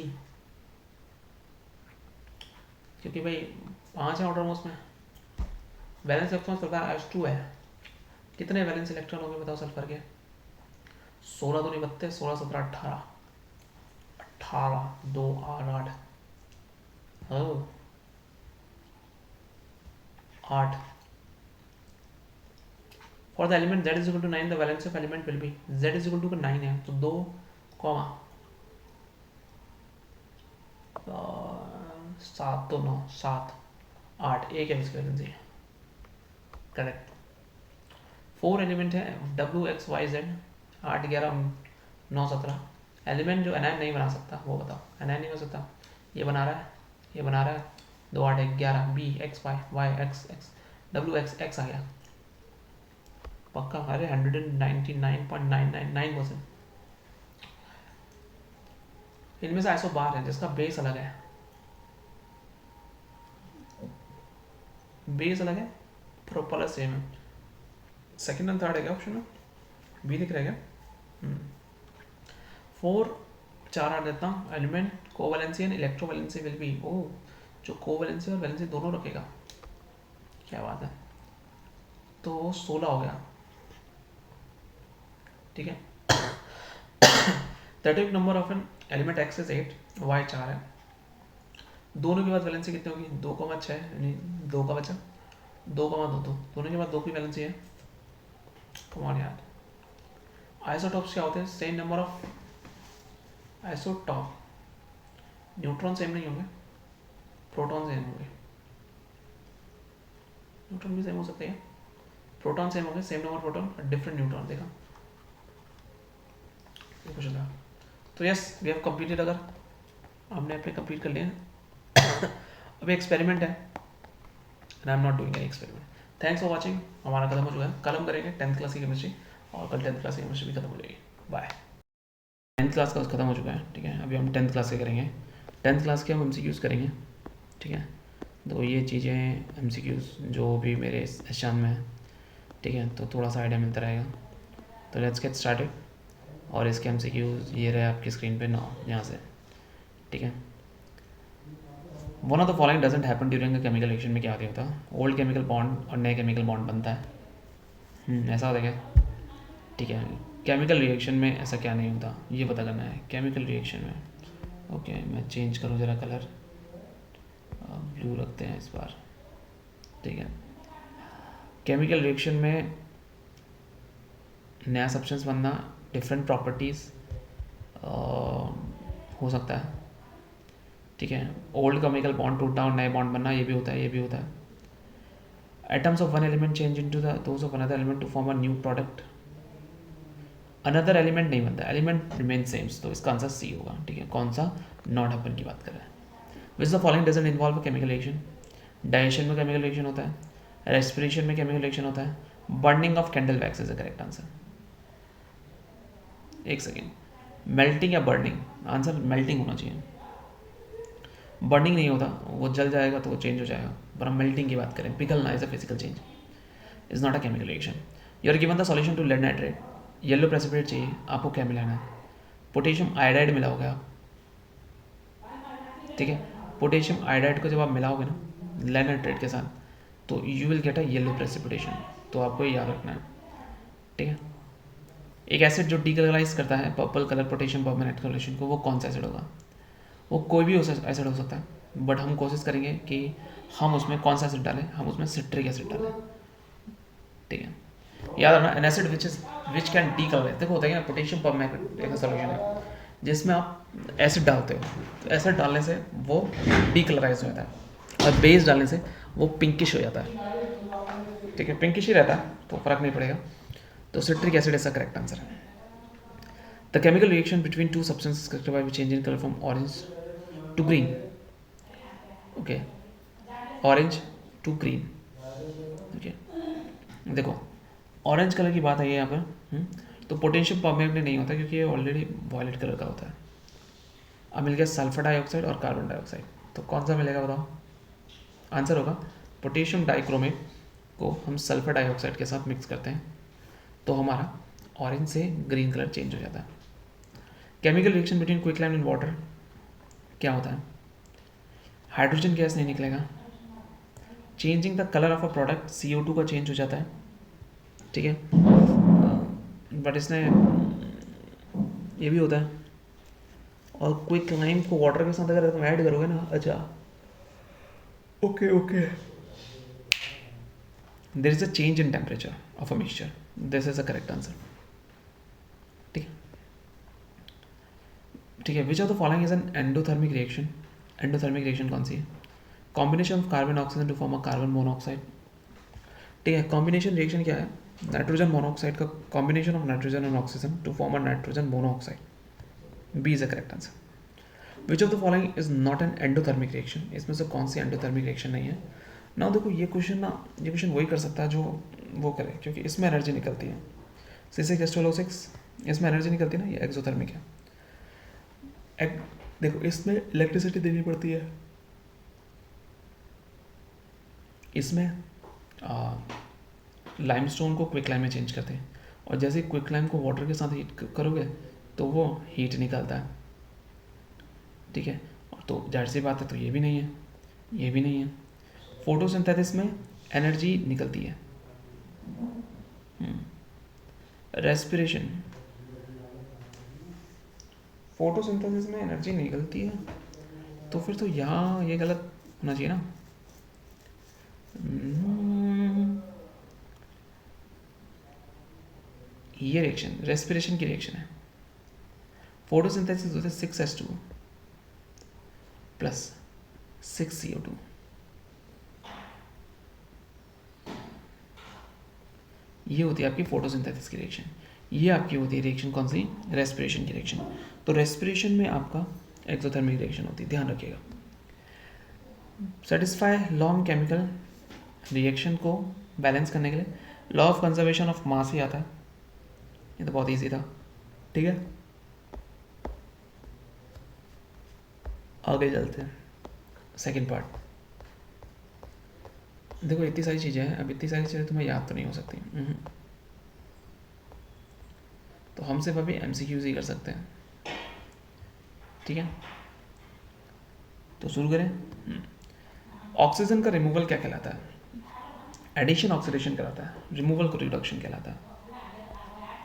Speaker 1: क्योंकि भाई 5 है ऑर्डर मोस्ट में। वैलेंस इलेक्ट्रॉन सल्फर H2 है। कितने वैलेंस इलेक्ट्रॉन होंगे बताओ सल्फर के? 16 तो नहीं बत्ते, 16 17 18, 18 2 8 8। For the element Z is equal to 9, the valence of element will be, Z is equal to 9 है तो 2 कॉमा 7 तो 9 7 8, एक है इसकी वैलेंसी। करेक्ट। 4 एलिमेंट है WXYZ, 8 11 9 17। एलिमेंट जो एनायन नहीं बना सकता वो बताओ, एनायन नहीं बना सकता। ये बना रहा है, ये बना रहा है, 2 8 11 BXY WX आ गया, पक्का। अरे 199.999%। इनमें से आइसो बार है जिसका बेस अलग है, बेस अलग है, प्रोपेलर सेम है। सेकंड एंड थर्ड है क्या ऑप्शन में? बी दिख रहा है क्या? 4 4 8 देता हूँ। Element covalency and electrovalency will be, ओ जो कोवैलेंसी और वैलेंसी दोनों रखेगा, क्या बात है। तो 16 हो गया। ठीक है, that number of an element X is 8, Y 4 है। दोनों के बाद वैलेंसी कितनी होगी? 2,6, यानी 2 का बचा, 2,2 दोनों के बाद 2 की वैलेंसी है। कमान यार, आइसोटॉप्स क्या होते हैं? Same number of isotope, neutron same नहीं होंगे, प्रोटॉन सेम होंगे। न्यूट्रॉन भी सेम हो सकते हैं, प्रोटॉन सेम होंगे, same number proton different neutron. देखा ये क्वेश्चन था। तो यस वी हैव कंप्लीटेड, अगर हमने अपने कंप्लीट कर लिए। अभी एक्सपेरिमेंट है and I am not doing any experiment. Thanks for watching. हमारा खत्म हो चुका है, कल हम करेंगे 10th क्लास की केमिस्ट्री, और कल 10th क्लास की केमिस्ट्री भी खत्म हो जाएगी। बाय। 10th क्लास का खत्म हो चुका है, ठीक है। अभी हम 10th क्लास के करेंगे, 10th क्लास के हम एमसीक्यूज करेंगे, ठीक है। तो ये चीज़ें MCQs जो भी मेरे एग्जाम में है, ठीक है, तो थोड़ा सा आइडिया मिलता रहेगा। तो लेट्स गेट स्टार्टेड। और इसके MCQs ये रहे आपकी स्क्रीन पे 9 यहाँ से, ठीक है। One of the following doesn't happen during the chemical reaction में क्या होता है? ओल्ड केमिकल बॉन्ड और नए केमिकल बॉन्ड बनता है। ऐसा होता है क्या? ठीक है, केमिकल रिएक्शन में ऐसा क्या नहीं होता ये पता करना है केमिकल रिएक्शन में। ओके, मैं चेंज करूँ ज़रा कलर, ब्लू रखते हैं इस बार, ठीक है। केमिकल रिएक्शन में नया सब्सटेंस बनना, डिफरेंट प्रॉपर्टीज़ हो सकता है, ठीक है। ओल्ड केमिकल बॉन्ड टूटना और नए बॉन्ड बनना, ये भी होता है, ये भी होता है। Atoms of one element change into those of another element to form a new product. Another element नहीं बनता, एलिमेंट रिमेन सेम्स, तो इसका आंसर सी होगा, ठीक है। कौन सा? नॉट हैपन की बात कर रहा है। Which the following doesn't involve chemical reaction? Digestion में केमिकल रिएक्शन होता है, रेस्पिरेशन में केमिकल रिएक्शन होता है, burning of candle wax is the correct answer. एक सेकेंड, मेल्टिंग या बर्निंग? आंसर मेल्टिंग होना चाहिए, बर्निंग नहीं होता, वो जल जाएगा तो वो चेंज हो जाएगा, पर हम मेल्टिंग की बात करें। पिघलना is a physical change, is not a chemical reaction. You are given the solution to lead nitrate, yellow precipitate चाहिए, आपको क्या मिलाना है? पोटेशियम आयोडाइड मिलाओगे आप, ठीक है। पोटेशियम आयोडाइड को जब आप मिलाओगे ना लेड नाइट्रेट के साथ, तो you will get a yellow precipitation, तो आपको ये याद रखना है, ठीक है। एक एसिड जो डीकलराइज करता है purple colour potassium permanent colouration को, वो कौन सा एसिड होगा? वो कोई भी एसिड हो सकता है, बट हम कोशिश करेंगे कि हम उसमें कौन सा एसिड डालें, हम उसमें सिट्रिक एसिड डालें, ठीक है। याद रखना, N acid which can decolourise, देखो होता है क्या, पोटेशियम परमैंगनेट एक सॉल्यूशन है जिसमें आप एसिड डालते हो, तो एसिड डालने से वो डीकलराइज हो जाता है, और बेस डालने से वो पिंकिश हो जाता है, ठीक है। पिंकिश ही रहता है तो फर्क नहीं पड़ेगा, तो सिट्रिक एसिड इसका करेक्ट आंसर है। The chemical reaction between two substances characterized by change in colour from orange to green, okay, orange to green, okay. देखो ऑरेंज कलर की बात आई है यहाँ पर, तो पोटेशियम परमैंगनेट नहीं होता क्योंकि ये ऑलरेडी वॉयलेट कलर का होता है। अब मिल गया सल्फर डाइऑक्साइड और कार्बन डाइऑक्साइड, तो कौन सा मिलेगा बताओ? आंसर होगा पोटेशियम डाइक्रोमेट को हम सल्फर डाइऑक्साइड के साथ मिक्स करते हैं तो हमारा ऑरेंज से ग्रीन कलर चेंज हो जाता है। Chemical reaction between quicklime and water क्या होता है? हाइड्रोजन गैस नहीं निकलेगा, changing the colour of a product, CO2 का चेंज हो जाता है, ठीक है। बट इसने ये भी होता है, और क्विकलाइम को वाटर के साथ अगर तुम ऐड करोगे ना, अच्छा okay there is a change in temperature of a mixture, this is a correct answer, ठीक है, ठीक है। Which of the following is an endothermic reaction? Endothermic reaction कौन सी है? Combination of carbon oxygen to form a carbon monoxide, ठीक है। Combination reaction क्या है? नाइट्रोजन मोनोऑक्साइड का combination of nitrogen and oxygen to form a nitrogen monoxide, B is a correct answer. Which of the following is not an endothermic reaction? इसमें से कौन सी endothermic reaction नहीं है ना? देखो ये क्वेश्चन वही कर सकता है जो वो करे, क्योंकि इसमें एनर्जी निकलती है, C6H12O6, इसमें एनर्जी निकलती है ना, ये एक्सोथर्मिक है। देखो इसमें इलेक्ट्रिसिटी देनी पड़ती है, इसमें लाइमस्टोन को क्विकलाइम में चेंज करते हैं, और जैसे क्विकलाइम को वाटर के साथ हीट करोगे तो वो हीट निकलता है, ठीक है। और तो जाहिर सी बात है, तो ये भी नहीं है, ये भी नहीं है। फोटोसिंथेसिस में एनर्जी निकलती है, रेस्पिरेशन, फोटोसिंथेसिस में एनर्जी निकलती है, तो फिर तो यहाँ ये गलत होना चाहिए ना। ये रिएक्शन रेस्पिरेशन की रिएक्शन है, फोटोसिंथेसिस होता है 6H2 प्लस 6CO2, ये होती है आपकी फोटोसिंथेसिस की रिएक्शन। ये आपकी होती है रिएक्शन कौन सी? रेस्पिरेशन की रिएक्शन। तो रेस्पिरेशन में आपका एक्सोथर्मिक रिएक्शन होती है, ध्यान रखिएगा। सेटिस्फाई लॉन्ग केमिकल रिएक्शन को बैलेंस करने के लिए law of conservation of mass ही आता है, ये तो बहुत ईजी था, ठीक है। आगे चलते हैं, सेकेंड पार्ट। देखो इतनी सारी चीज़ें हैं, अब इतनी सारी चीज़ें तुम्हें याद तो नहीं हो सकती। तो हम सिर्फ अभी MCQs ही कर सकते हैं, ठीक है। तो शुरू करें। ऑक्सीजन का रिमूवल क्या कहलाता है? एडिशन ऑक्सीडेशन कहलाता है, रिमूवल को रिडक्शन कहलाता है,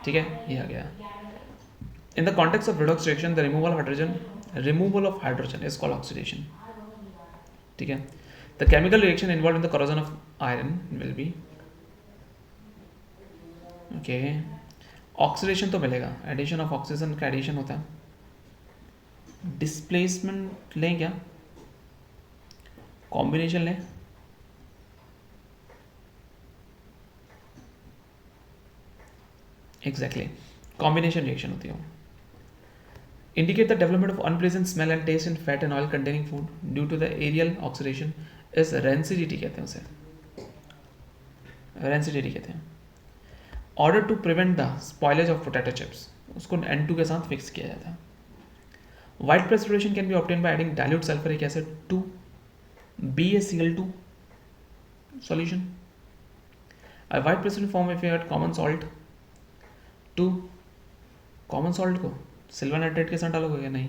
Speaker 1: ठीक है। ये आ गया। In the context of redox reaction the removal of hydrogen is called oxidation, ठीक है। The chemical reaction involve in the corrosion of iron will be, okay. Oxidation तो मिलेगा, एडिशन ऑफ ऑक्सीजन का एडिशन होता है। डिस्प्लेसमेंट लें क्या, combination लें? एग्जैक्टली, कॉम्बिनेशन रिएक्शन होती है। Indicate the development of unpleasant smell and taste in fat and oil containing food due to the aerial oxidation is rancidity कहते हैं उसे, rancidity कहते हैं। Order to prevent the spoilage of potato chips, उसको N2 के साथ fix किया जाता है। White precipitation can be obtained by adding dilute sulfuric acid to BaCl2 solution. A white precipitation form if you add common salt to common salt को silver nitrate के साथ डालोगे क्या? नहीं,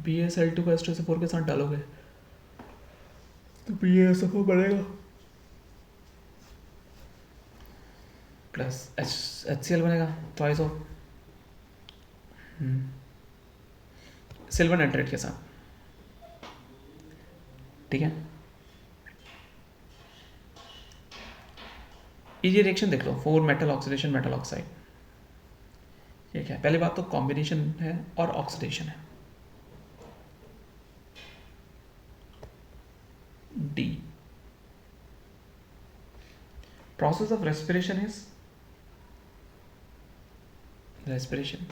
Speaker 1: BaSl2 को H2SO4 के साथ डालोगे तो BaSO4 बनेगा प्लस HCl बनेगा ट्वाइस ऑफ सिल्वर नाइट्रेट के साथ, ठीक है। ये रिएक्शन देख लो, 4 मेटल ऑक्सीडेशन मेटल ऑक्साइड, ये क्या है? पहली बात तो कॉम्बिनेशन है और ऑक्सीडेशन है। D, process of respiration is respiration.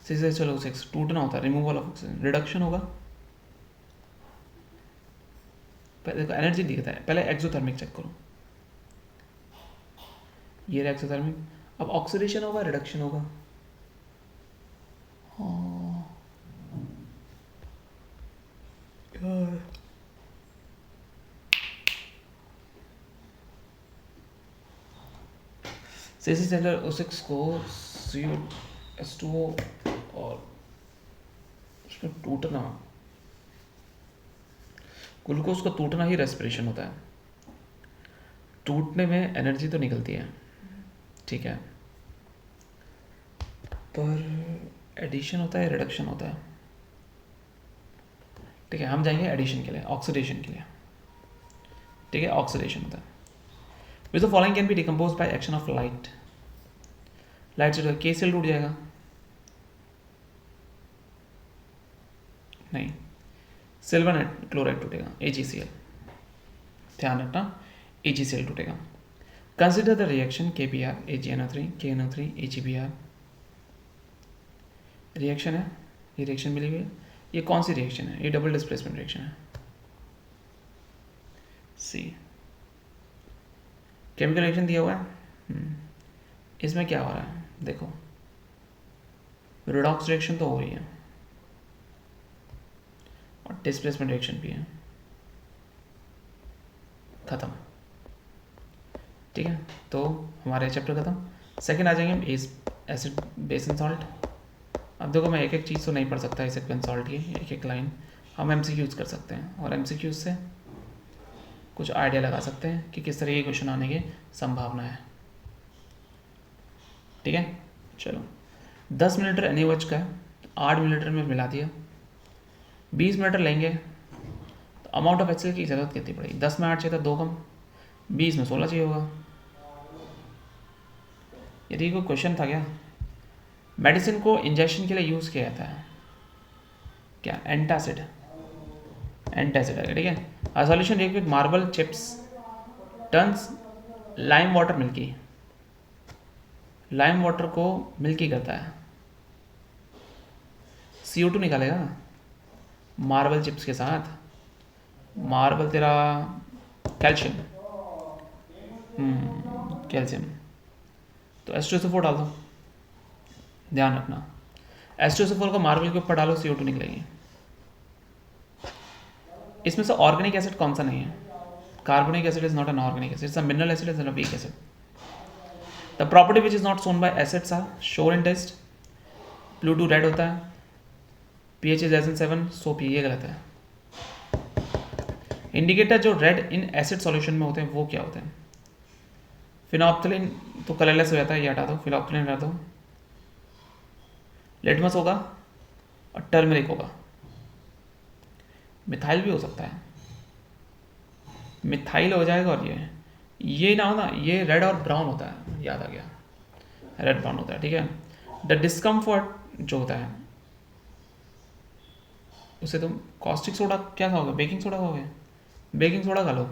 Speaker 1: सीधे चलो 6, टूटना होता है, रिमूवल ऑफ ऑक्सीजन, रिडक्शन होगा। पहले देखो एनर्जी दिखता है, पहले एक्सोथर्मिक चेक करो, ये रहा एक्सोथर्मिक। अब ऑक्सीडेशन होगा, रिडक्शन होगा। C6 को H2O और उसमें टूटना, ग्लूकोज का टूटना ही रेस्पिरेशन होता है। टूटने में एनर्जी तो निकलती है, ठीक है, पर एडिशन होता है, रिडक्शन होता है, ठीक है। हम जाएंगे एडिशन के लिए, ऑक्सीडेशन के लिए, ठीक है। ऑक्सीडेशन होता है which the following can B decompose by action of light. Light से KCl टूट जाएगा, नहीं, सिल्वर क्लोराइड टूटेगा, AgCl, ध्यान रखना, AgCl टूटेगा। Consider the reaction KBr AgNO3 KNO3 AgBr, reaction है, ये रिएक्शन मिली हुई है। ये कौन सी रिएक्शन है? ये डबल डिस्प्लेसमेंट रिएक्शन है। सी, केमिकल रिएक्शन दिया हुआ है, इसमें क्या हो रहा है देखो, रिडॉक्स रिएक्शन तो हो रही है और डिस्प्लेसमेंट रिएक्शन भी है, खत्म, ठीक है। तो हमारे चैप्टर खत्म। सेकंड आ जाएंगे हम एसिड बेस एंड सॉल्ट। अब देखो मैं एक एक चीज़ तो नहीं पढ़ सकता एसिड बेस सॉल्ट की, एक एक लाइन हम MCQs कर सकते हैं और MCQs से कुछ आइडिया लगा सकते हैं कि किस तरह के क्वेश्चन आने की संभावना है, ठीक है। चलो 10 मिलीलीटर NaOH का 8 मिलीलीटर में मिला दिया, 20 मिलीलीटर लेंगे तो अमाउंट ऑफ HCl की ज़रूरत कितनी पड़ेगी? 10 में 8 चाहिए था, 2 कम, 20 में 16 चाहिए होगा। यदि कोई क्वेश्चन था क्या, मेडिसिन को इंजेक्शन के लिए यूज़ किया जाता है क्या? एंटासिड, एंटासिड है, ठीक है। A solution react with marble chips turns lime water milky, lime water को मिल्की करता है, CO2 निकालेगा मार्बल चिप्स के साथ। मार्बल तेरा कैल्शियम, कैल्शियम, तो H2SO4 डाल दो, ध्यान रखना H2SO4 को मार्बल के ऊपर डालो, CO2 निकलेगी। इसमें से ऑर्गेनिक एसिड कौन सा नहीं है? Carbonic acid is not an organic acid. It's a mineral acid, it's a weak acid. The property which is not shown by acids are shown in test. Blue to red होता है, pH is less than 7, so P, ये गलत है. Indicator जो red in acid solution में होते हैं वो क्या होते हैं? फिनोप्थलीन तो कलरलेस हो जाता है, ये हटा दो, फिनोप्थलीन हटा दो. लिटमस होगा और टर्मरिक होगा. मिथाइल भी हो सकता है, मिथाइल हो जाएगा. और ये ना हो ना, ये रेड और ब्राउन होता है, याद आ गया, रेड ब्राउन होता है. ठीक है. द डिस्कम्फर्ट जो होता है उसे तुम कॉस्टिक सोडा क्या खाओगे? बेकिंग सोडा खाओगे? बेकिंग सोडा खा लो,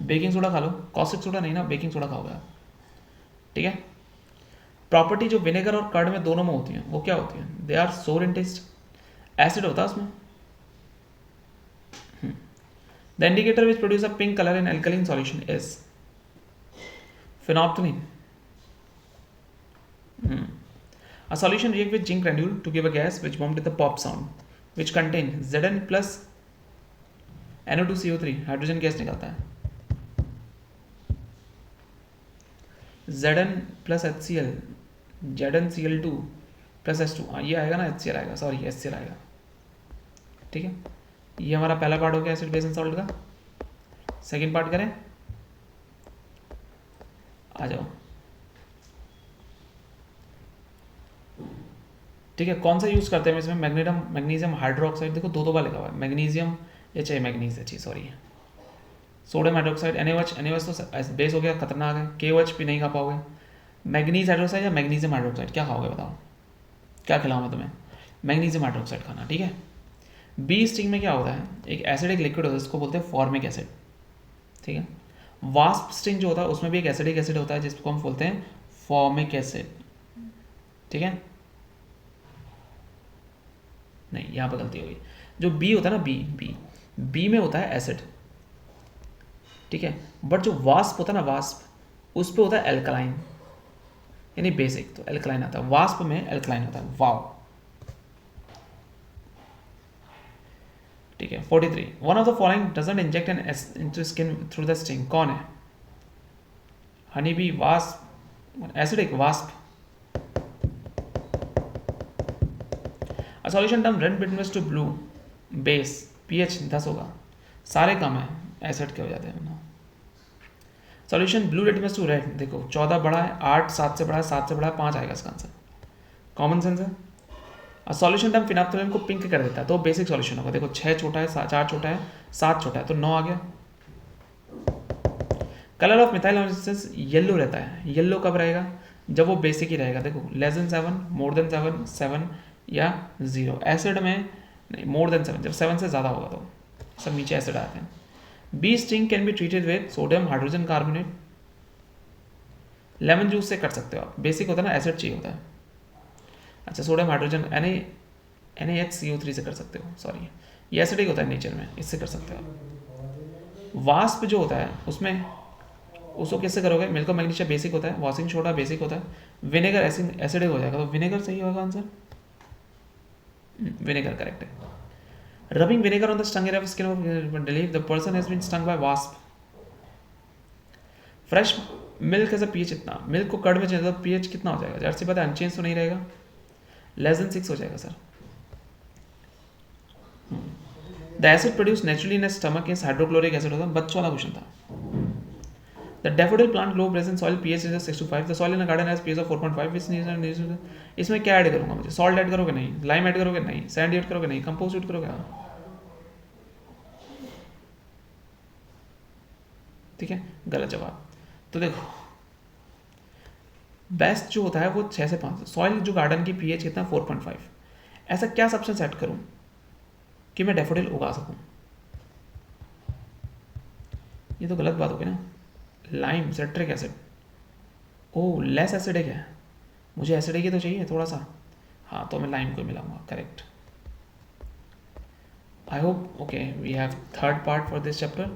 Speaker 1: बेकिंग सोडा खा लो. कॉस्टिक सोडा नहीं ना, बेकिंग सोडा खाओगे आप. ठीक है. प्रॉपर्टी जो विनेगर और कर्ड में दोनों में होती है वो क्या होती है? दे आर सोर इन टेस्ट. एसिड होता है उसमें. The indicator which produce a pink colour in alkaline solution is phenolphthalein. A solution react with zinc granule to give a gas which formed with the pop sound, which contain Zn plus NO2CO3. Hydrogen gas निकलता है. Zn plus HCl, ZnCl2 plus H2. ये आएगा ना, HCl आएगा, sorry HCl आएगा. ठीक है. ये हमारा पहला पार्ट हो गया एसिड बेस एंड सॉल्ट का. सेकेंड पार्ट करें, आ जाओ. ठीक है. कौन सा यूज़ करते हैं इसमें? Magnesium hydroxide. देखो दो बार लिखा हुआ है मैग्नीशियम, ये चाहिए मैग्नीज है, sorry. Sodium hydroxide, NaOH. NaOH तो बेस हो गया, खतरनाक है. KOH भी नहीं खा पाओगे. मैग्नीज हाइड्रोक्साइड या मैग्नीशियम हाइड्रोक्साइड क्या खाओगे बताओ? क्या खिलाऊँ मैं तुम्हें? मैग्नीशियम हाइड्रोक्साइड खाना. ठीक है. बी स्टिंग में क्या होता है? एक एसिड एक लिक्विड होता है, इसको बोलते हैं फॉर्मिक एसिड. ठीक है. वास्प स्टिंग जो होता है उसमें भी एक एसिड होता है जिसको हम बोलते हैं फॉर्मिक एसिड. ठीक है. नहीं, यहाँ पर गलती होगी. जो बी होता है ना, बी में होता है एसिड. ठीक है. बट जो वास्प होता है ना, वास्प उस पे होता है एल्कलाइन, यानी बेसिक, तो एल्कलाइन आता है. वास्प में एल्कलाइन होता है. वाव. ठीक है. 43. One of the following doesn't inject an into skin through the sting. कौन है? Honey bee, wasp, acidic, wasp. A solution term red litmus to blue base pH 10 होगा. सारे कम है, एसिड के हो जाते हैं ना. Solution blue litmus to red. देखो 14 बड़ा है, 8 7 से बड़ा है, 7 से बड़ा है, 5 आएगा इसका आंसर. कॉमन सेंस है. और सॉल्यूशन टर्म फिनोप्थलीन को पिंक कर देता है तो बेसिक सॉल्यूशन होगा. देखो 6 छोटा है, 4 छोटा है, 7 छोटा है, तो 9 आ गया. Colour of methyl analysis yellow रहता है. येलो कब रहेगा? जब वो बेसिक ही रहेगा. देखो लेस देन 7, मोर देन 7, 7 या 0. एसिड में नहीं, मोर देन 7. जब 7 से ज़्यादा होगा तो सब नीचे एसिड आते हैं. Bee sting can be treated with sodium hydrogen carbonate. Lemon juice से कर सकते हो आप. बेसिक होता है ना, एसिड चाहिए होता है. अच्छा, सोडियम हाइड्रोजन NaHCO3 से कर सकते हो. सॉरी, ये एसिडिक होता है नेचर में, इससे कर सकते हो आप. वास्प जो होता है उसको किससे करोगे? मिल्क ऑफ मैग्नीशिया बेसिक होता है, वॉशिंग सोडा बेसिक होता है, विनेगर एसिडिक हो जाएगा, तो विनेगर सही होगा आंसर. विनेगर करेक्ट है. Rubbing vinegar on the stung area of skin of relief the person has been stung by wasp. Fresh milk as a pH इतना, मिल्क को कर्ड में चेंज तो पीएच कितना हो जाएगा? जैसे पता है अनचेंज तो नहीं रहेगा, लेस देन 6 हो जाएगा sir. The acid produce naturally in stomach is hydrochloric acid होता है. बच्चों वाला क्वेश्चन था. The daffodil plant low present soil pH is 6 to 5. The soil in garden has pH of 4.5. इसमें क्या ऐड करूंगा मुझे? सॉल्ट ऐड करोगे? नहीं. लाइम ऐड करोगे? नहीं. सैंड ऐड करोगे? नहीं. कंपोस्ट ऐड करोगे? ठीक है, गलत जवाब. तो देखो बेस्ट जो होता है वो 6 से 5. सॉइल जो गार्डन की पीएच कितना? 4.5. ऐसा क्या सब्सटेंस ऐड करूं कि मैं डैफोडिल उगा सकूं? ये तो गलत बात हो गई ना. Lime, citric acid. Oh, less acidic है, मुझे एसिडिक ही तो चाहिए थोड़ा सा. हाँ, तो मैं लाइम को मिलाऊंगा. Correct. I hope okay we have third part for this chapter.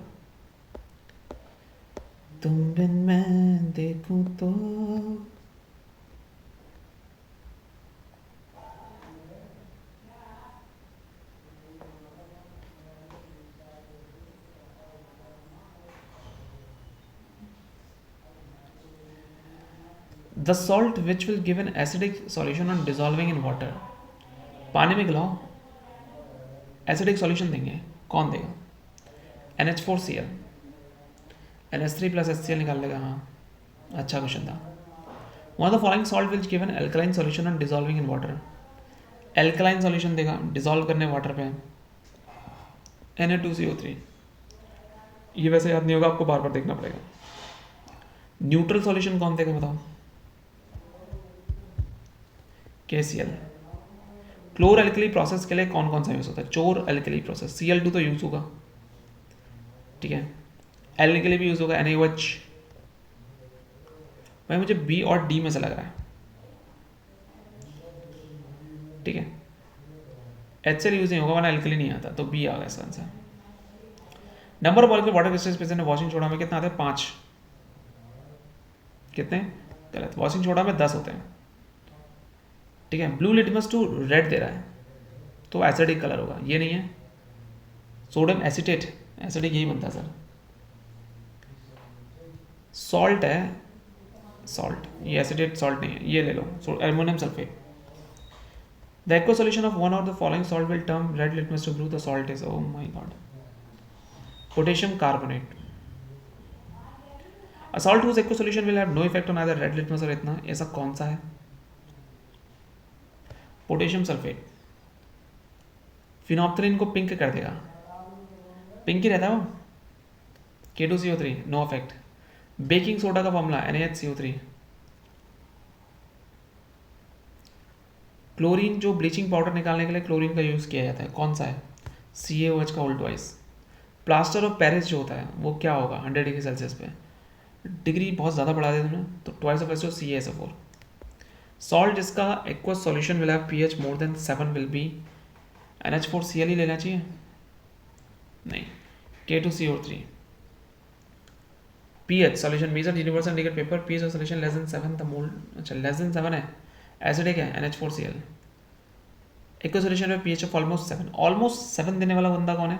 Speaker 1: तुम बिन मैं देखूं तो the salt which will give an acidic solution on dissolving in water, पानी में गिलाओ एसिडिक सॉल्यूशन देंगे, कौन देगा? NH4Cl, NH3 प्लस HCl निकाल लेगा। हाँ, अच्छा क्वेश्चन था। One of the following salt which give an alkaline solution on dissolving in water, alkaline solution देगा डिजॉल्व करने वाटर पे, Na2CO3। ये वैसे याद नहीं होगा, आपको बार बार देखना पड़ेगा। न्यूट्रल सॉल्यूशन कौन देगा बताओ? KCl। क्लोर एल्कली प्रोसेस के लिए कौन कौन सा यूज होता है? चोर एल्कली प्रोसेस, Cl2 तो यूज होगा, ठीक है। एल के लिए भी यूज होगा NaOH। भाई मुझे बी और डी में से लग रहा है, ठीक है। HCl यूज नहीं होगा वरना एल्कली नहीं आता, तो बी आ गया इसका answer. Number of molecule water crystals present है वॉशिंग सोडा में कितना आते हैं? 5। कितने? गलत, वॉशिंग सोडा में 10 होते हैं, ठीक है। ब्लू लिटमस टू रेड दे रहा है तो एसिडिक कलर होगा, ये नहीं है। सोडियम एसिटेट, एसिडिक यही बनता है सर। सॉल्ट है, सॉल्ट, ये एसिडेट सॉल्ट नहीं है, ये ले लो, aluminium sulphate. The aqua solution of one of the following salt will turn red litmus to blue, the salt is, oh my god, potassium carbonate. A salt whose aqua solution will have no effect on either red litmus और इतना, ऐसा कौन सा है? Potassium sulphate. Phenolphthalein को pink कर देगा, pink ही रहता है वो। K2CO3 no effect. Baking soda का फॉर्मूला NaHCO3। क्लोरीन, जो ब्लीचिंग पाउडर निकालने के लिए क्लोरीन का यूज़ किया जाता है, कौन सा है? CaOH का whole twice. Plaster of Paris जो होता है वो क्या होगा 100 डिग्री सेल्सियस पे? डिग्री बहुत ज़्यादा बढ़ा दिया तुमने, तो twice of S O CaSO4। Salt जिसका aqueous solution will have pH more than 7 will be NH4Cl ही लेना चाहिए, नहीं, K2CO3। pH solution measure universal indicate paper, pH of solution less than 7 the mole, अच्छा लेस देन 7 है, acidic है NH4Cl। Aqueous solution में pH of almost 7, almost 7 देने वाला बंदा कौन है?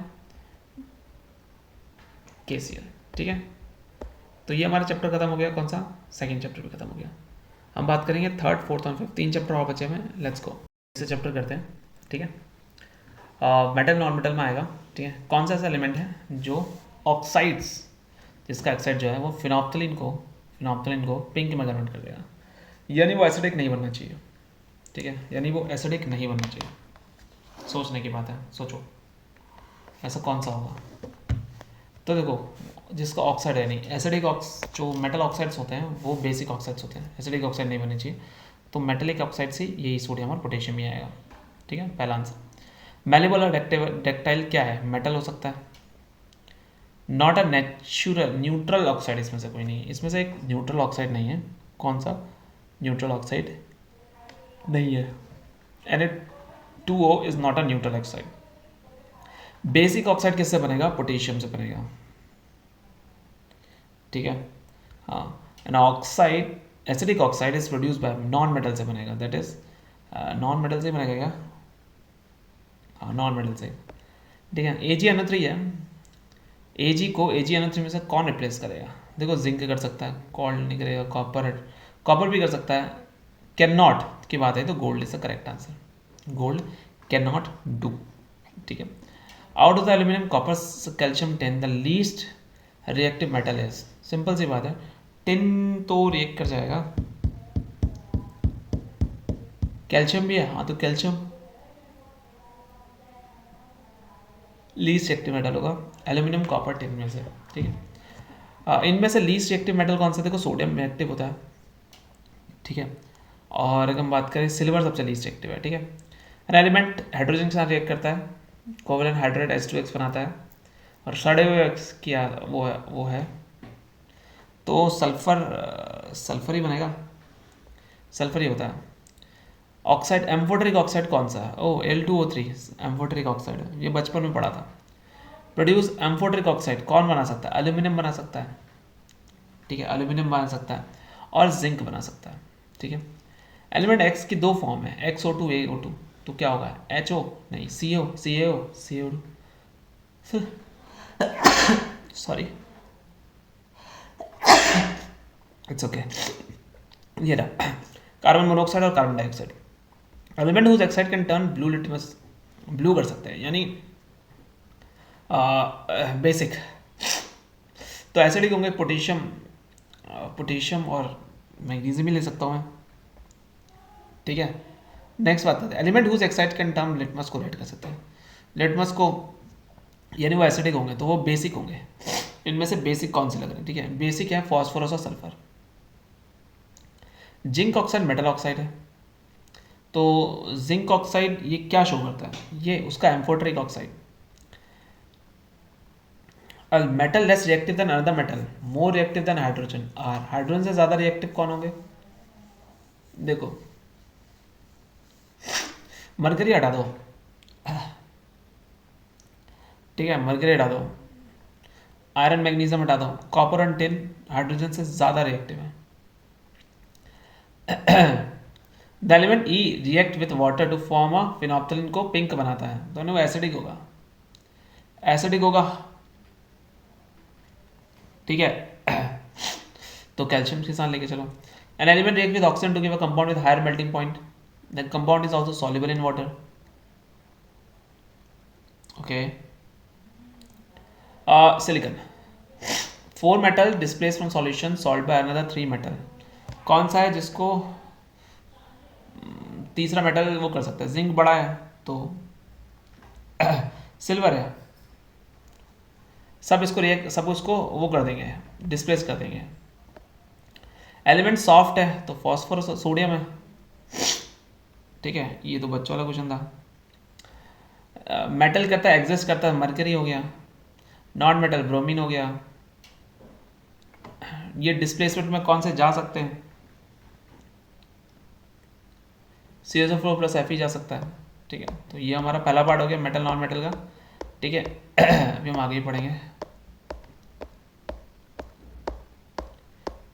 Speaker 1: KCl, ठीक है। तो ये हमारा चैप्टर खत्म हो गया, कौन सा? सेकंड चैप्टर भी खत्म हो गया। हम बात करेंगे थर्ड, फोर्थ और फिफ्थ, 3 चैप्टर और बचे हैं, लेट्स गो। इसे चैप्टर करते हैं, ठीक है। मेटल नॉन मेटल में आएगा, ठीक है। कौन सा ऐसा एलिमेंट है जो ऑक्साइड्स, जिसका ऑक्साइड जो है वो फिनोप्थलीन को पिंक में कन्वर्ट कर देगा, यानी वो एसिडिक नहीं बनना चाहिए, ठीक है, यानी वो एसिडिक नहीं बनना चाहिए। सोचने की बात है, सोचो ऐसा कौन सा होगा। तो देखो, जिसका ऑक्साइड है नहीं, एसिडिक जो मेटल ऑक्साइड्स होते हैं वो बेसिक ऑक्साइड्स होते हैं, एसिडिक ऑक्साइड नहीं बननी चाहिए, तो मेटेलिक ऑक्साइड से यही सोडियम और पोटेशियम ही आएगा, ठीक है, पहला आंसर। मेलेबल और डक्टाइल क्या है? मेटल हो सकता है, नॉट अ न्यूट्रल ऑक्साइड, इसमें से कोई नहीं है, इसमें से एक न्यूट्रल ऑक्साइड नहीं है। कौन सा न्यूट्रल ऑक्साइड नहीं है? Na2O is not a neutral oxide. Basic oxide किससे बनेगा? पोटेशियम से बनेगा, ठीक है। हाँ, an oxide, acidic oxide is produce by non metal से बनेगा, दैट इज नॉन मेटल से बनेगा क्या? हाँ, नॉन मेटल से, ठीक है। AgNO3 है, Ag को AgNO3 में से कौन रिप्लेस करेगा? देखो, जिंक कर सकता है, कॉल्ड नहीं करेगा, कॉपर भी कर सकता है, कैन नॉट की बात है तो gold is the correct answer, gold can not do, ठीक है। Out of the aluminium, copper, calcium, tin, the least reactive metal is, simple सी बात है, टिन तो रिएक्ट कर जाएगा, कैल्शियम भी है, हाँ, तो कैल्शियम लीस्ट रिएक्टिव मेटल होगा, एल्यूमिनियम, कॉपर, टिन में से, ठीक है। इनमें से लीस्ट रिएक्टिव मेटल कौन सा? देखो, सोडियम रिएक्टिव होता है, ठीक है, और अगर हम बात करें सिल्वर सबसे लीस्ट रिएक्टिव है, ठीक है। एलिमेंट हाइड्रोजन के साथ रिएक्ट करता है, कोवलेंट हाइड्रेट H2X बनाता है, और सड़े हुए X किया वो है तो सल्फर ही बनेगा, सल्फर ही होता है। ऑक्साइड, एम्फोटेरिक ऑक्साइड कौन सा है? ओ L2O3 एम्फोटेरिक ऑक्साइड, ये बचपन में पढ़ा था। प्रोड्यूस एम्फोटेरिक ऑक्साइड कौन बना सकता है? एल्यूमिनियम बना सकता है, ठीक है, एल्यूमिनियम बना सकता है और जिंक बना सकता है, ठीक है। एलिमेंट X की 2 फॉर्म है, XO2 AO2, तो क्या होगा? HO नहीं, CaO2 सॉरी, इट्स ओके। ये रहा कार्बन मोनोऑक्साइड और carbon dioxide. Element whose oxide can turn blue litmus, blue कर सकते हैं यानी बेसिक। तो एसिडिक होंगे पोटेशियम, पोटेशियम और मैग्नीशियम भी ले सकता हूँ मैं, ठीक है। नेक्स्ट बात है element whose oxide can turn litmus को रेड कर सकते हैं। लिटमस को यानी वो एसिडिक होंगे तो वो बेसिक होंगे। इनमें से बेसिक कौन से लग रहे हैं, ठीक है। बेसिक है फॉस्फोरस और sulphur. Zinc oxide metal oxide है, तो जिंक ऑक्साइड ये क्या शो करता है, ये उसका amphoteric oxide. Metal less reactive than another metal more reactive than hydrogen are. Hydrogen से ज्यादा रिएक्टिव कौन होंगे, देखो मरकरी हटा दो, ठीक है, मरकरी हटा दो, आयरन मैग्नीशियम हटा दो, कॉपर एंड टिन हाइड्रोजन से ज्यादा रिएक्टिव है। The element E react with water to form a phenolphthalein को पिंक बनाता है, दोनों वो एसिडिक होगा, एसिडिक होगा, ठीक है। तो कैल्शियम के साथ लेके चलो। An element react with oxygen to give a compound with higher melting point, that compound is also soluble in water, okay. Silicon, 4 metal displace from solution solve by another 3 metal. कौन सा है जिसको तीसरा metal वो कर सकता है, zinc बड़ा है तो सिल्वर है, सब इसको रिएक्ट, सब उसको वो कर देंगे, डिस्प्लेस कर देंगे। एलिमेंट सॉफ्ट है तो फॉस्फोरस सोडियम है, ठीक है। ये तो बच्चों वाला क्वेश्चन था। मेटल करता है एग्जिस्ट करता है, मरकरी हो गया, नॉन मेटल ब्रोमीन हो गया। ये डिस्प्लेसमेंट में कौन से जा सकते हैं, CH4 प्लस Fe जा सकता है, ठीक है। तो ये हमारा पहला पार्ट हो गया मेटल नॉन मेटल का, ठीक है। अभी हम आगे ही पढ़ेंगे,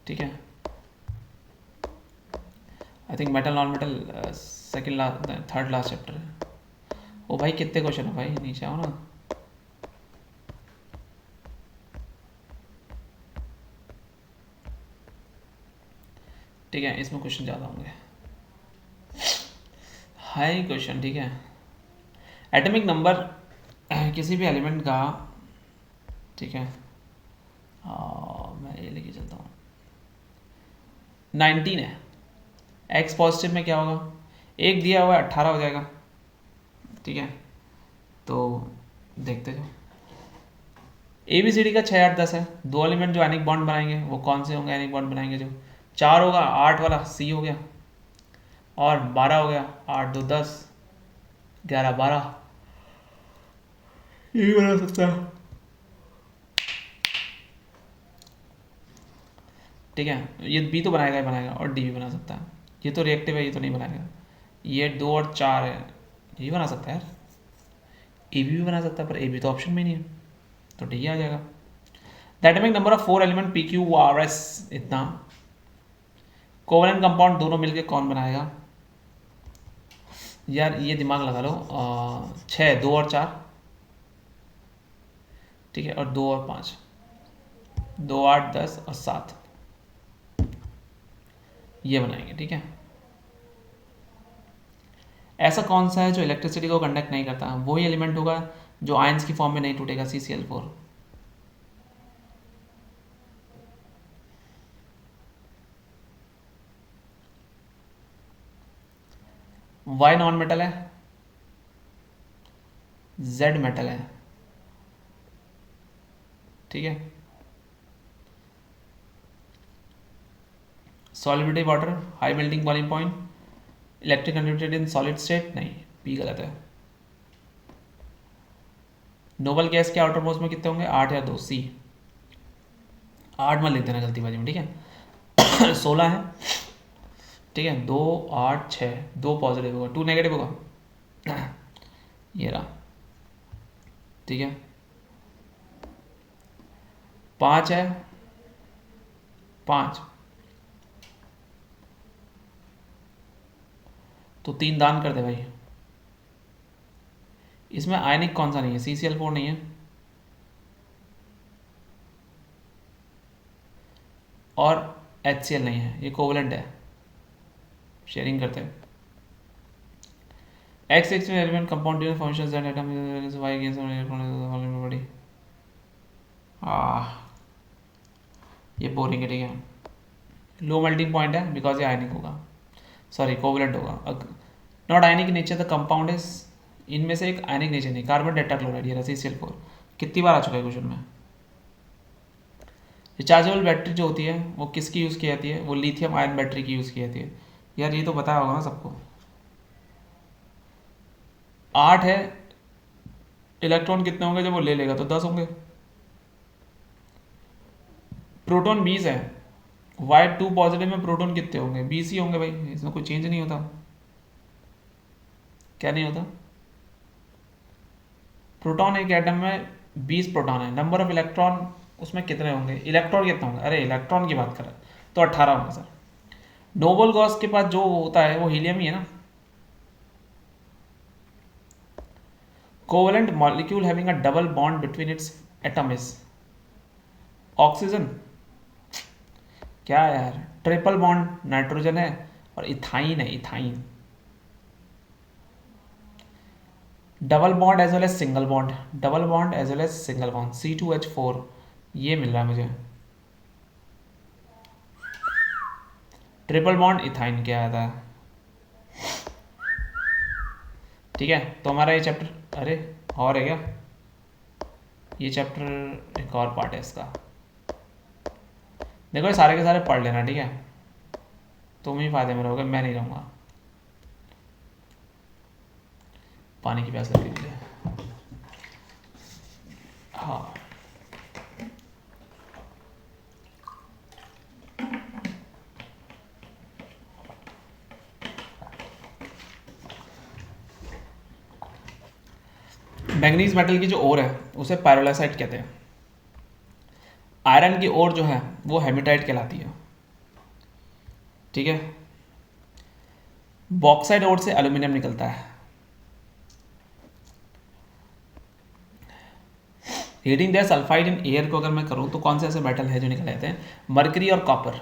Speaker 1: ठीक है। I think metal non metal second last third last chapter है। ओ भाई कितने क्वेश्चन है भाई, नीचे आओ ना। ठीक है, इसमें क्वेश्चन ज़्यादा होंगे, हाई क्वेश्चन, ठीक है। एटॉमिक नंबर किसी भी एलिमेंट का, ठीक है, मैं ये लेके चलता हूँ, 19 है। एक्स पॉजिटिव में क्या होगा, एक दिया हुआ है 18 हो जाएगा, ठीक है। तो देखते जाओ, ABCD का 6 8 10 है। दो एलिमेंट जो एनिक बॉन्ड बनाएंगे वो कौन से होंगे, एनिक बॉन्ड बनाएंगे जो 4 होगा, 8 वाला C हो गया, और 12 हो गया, 8 2 10 11 12, ये भी बना सकता है, ठीक है। ये B तो बनाएगा ही बनाएगा, और D भी बना सकता है। ये तो रिएक्टिव है, ये तो नहीं बनाएगा। ये 2 और 4 है, ये बना सकता है यार, AB भी बना सकता है, पर AB तो ऑप्शन में नहीं है, तो D आ जाएगा। The atomic number of 4 element PQRS इतना। कोवलेंट कंपाउंड दोनों मिलके कौन बनाएगा, यार ये दिमाग लगा लो, 6 2 और 4, ठीक है, और 2 और 5, 2 8 10 और 7, ये बनाएंगे, ठीक है। ऐसा कौन सा है जो इलेक्ट्रिसिटी को कंडक्ट नहीं करता, वही एलिमेंट होगा जो आयंस की फॉर्म में नहीं टूटेगा, CCl4। Y नॉन मेटल है, Z मेटल है, ठीक है। Solubility water, high melting boiling point, electric conductivity in solid state, नहीं, P गलत है। नोबल गैस के आउटर मोस्ट में कितने होंगे, 8 या 2, C 8 में लिख देना जल्दीबाजी में, ठीक है। 16 है, ठीक है। 2 8 6, 2 पॉजिटिव होगा, 2 नेगेटिव होगा, ये रहा, ठीक है। 5 है, 5 तो 3 दान कर दे भाई। इसमें आयनिक कौन सा नहीं है, CCl4 नहीं है, और HCl नहीं है, ये कोवलेंट है, शेयरिंग करते हैं। X में element compound during functions that atom is Y gains electron बड़ी ये बोरिंग है, ठीक है। लो मेल्टिंग पॉइंट है बिकॉज ये आयनिक होगा, सॉरी कोवलेंट होगा। Not ionic nature the compound is, इनमें से एक आयनिक नेचर नहीं, कार्बन टेट्राक्लोराइड ये CCl4 कितनी बार आ चुका है क्वेश्चन में। रिचार्जेबल बैटरी जो होती है वो किसकी यूज़ की जाती है, वो लिथियम आयन बैटरी की यूज़ की जाती है। यार ये तो बताया होगा ना सबको। 8 है, इलेक्ट्रॉन कितने होंगे जब वो ले लेगा, तो 10 होंगे। प्रोटॉन 20 है, Y2 पॉजिटिव में प्रोटॉन कितने होंगे, 20 ही होंगे भाई, इसमें कोई चेंज नहीं होता। क्या नहीं होता, प्रोटॉन एक एटम में 20 प्रोटॉन है, नंबर ऑफ इलेक्ट्रॉन उसमें कितने होंगे, इलेक्ट्रॉन कितने होंगे, अरे इलेक्ट्रॉन की बात कर रहे हैं तो 18 होंगे सर। नोबल गॉस के पास जो होता है वो हीलियम ही है ना। Covalent molecule having a double bond between its atom is oxygen. क्या यार, ट्रिपल बॉन्ड नाइट्रोजन है और इथाइन है, ethyne. Double bond as well as single bond, double bond as well as single bond, C2H4 ये मिल रहा है मुझे। Triple bond ethyne क्या आता है, ठीक है। तो हमारा ये चैप्टर, अरे और है क्या, ये चैप्टर एक और पार्ट है इसका। देखो ये सारे के सारे पढ़ लेना, ठीक है। तुम ही फायदे में रहोगे, मैं नहीं रहूँगा। पानी की प्यास लग रही है। हाँ मैग्नीज मेटल की जो ओर है उसे पायरोलासाइट कहते हैं। आयरन की ओर जो है वो हेमेटाइट कहलाती है, ठीक है। बॉक्साइड ओर से एल्यूमिनियम निकलता है। Heating the sulphide in air को अगर मैं करूं तो कौन से ऐसे मेटल है जो निकल आते हैं, मरकरी और कॉपर,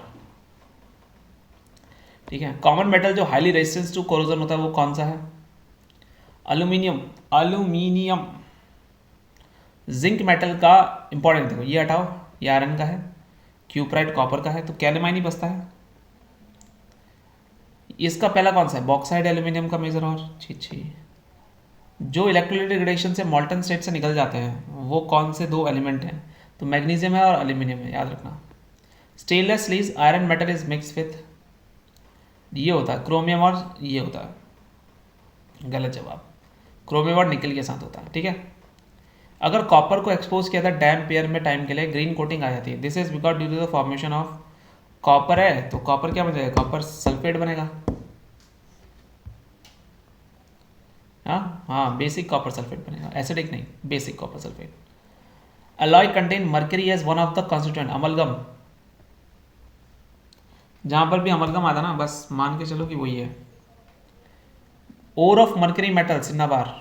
Speaker 1: ठीक है। कॉमन मेटल जो हाईली रेजिस्टेंस टू कोरोजन होता है वो कौन सा है, एल्यूमिनियम, एल्यूमिनियम। जिंक मेटल का इंपॉर्टेंट देखो, ये हटाओ, ये आयरन का है, क्यूप्राइट कॉपर का है, तो कैलेमाइन ही बचता है। इसका पहला कौन सा है, बॉक्साइड एल्यूमिनियम का मेजर और छी जो इलेक्ट्रोलाइटिक रिएक्शन से मॉल्टन स्टेट से निकल जाते हैं वो कौन से दो एलिमेंट हैं, तो मैग्नीशियम है और एल्यूमिनियम है, याद रखना। Stainless steel iron metal is mix with, ये होता है क्रोमियम और ये होता है, गलत जवाब, क्रोमियम और निकल के साथ होता है, ठीक है। अगर कॉपर को एक्सपोज किया था डैम पेयर में टाइम के लिए, ग्रीन कोटिंग आ जाती है। This is because due to the formation of copper है, तो कॉपर क्या बन जाएगा, कॉपर सल्फेट बनेगा। हाँ बेसिक कॉपर सल्फेट बनेगा, एसिडिक नहीं, basic copper sulphate. Alloy contain mercury as one of the constituent, amalgam. जहां पर भी अमलगम आता ना बस मान के चलो कि वही है। Ore of mercury metal cinnabar.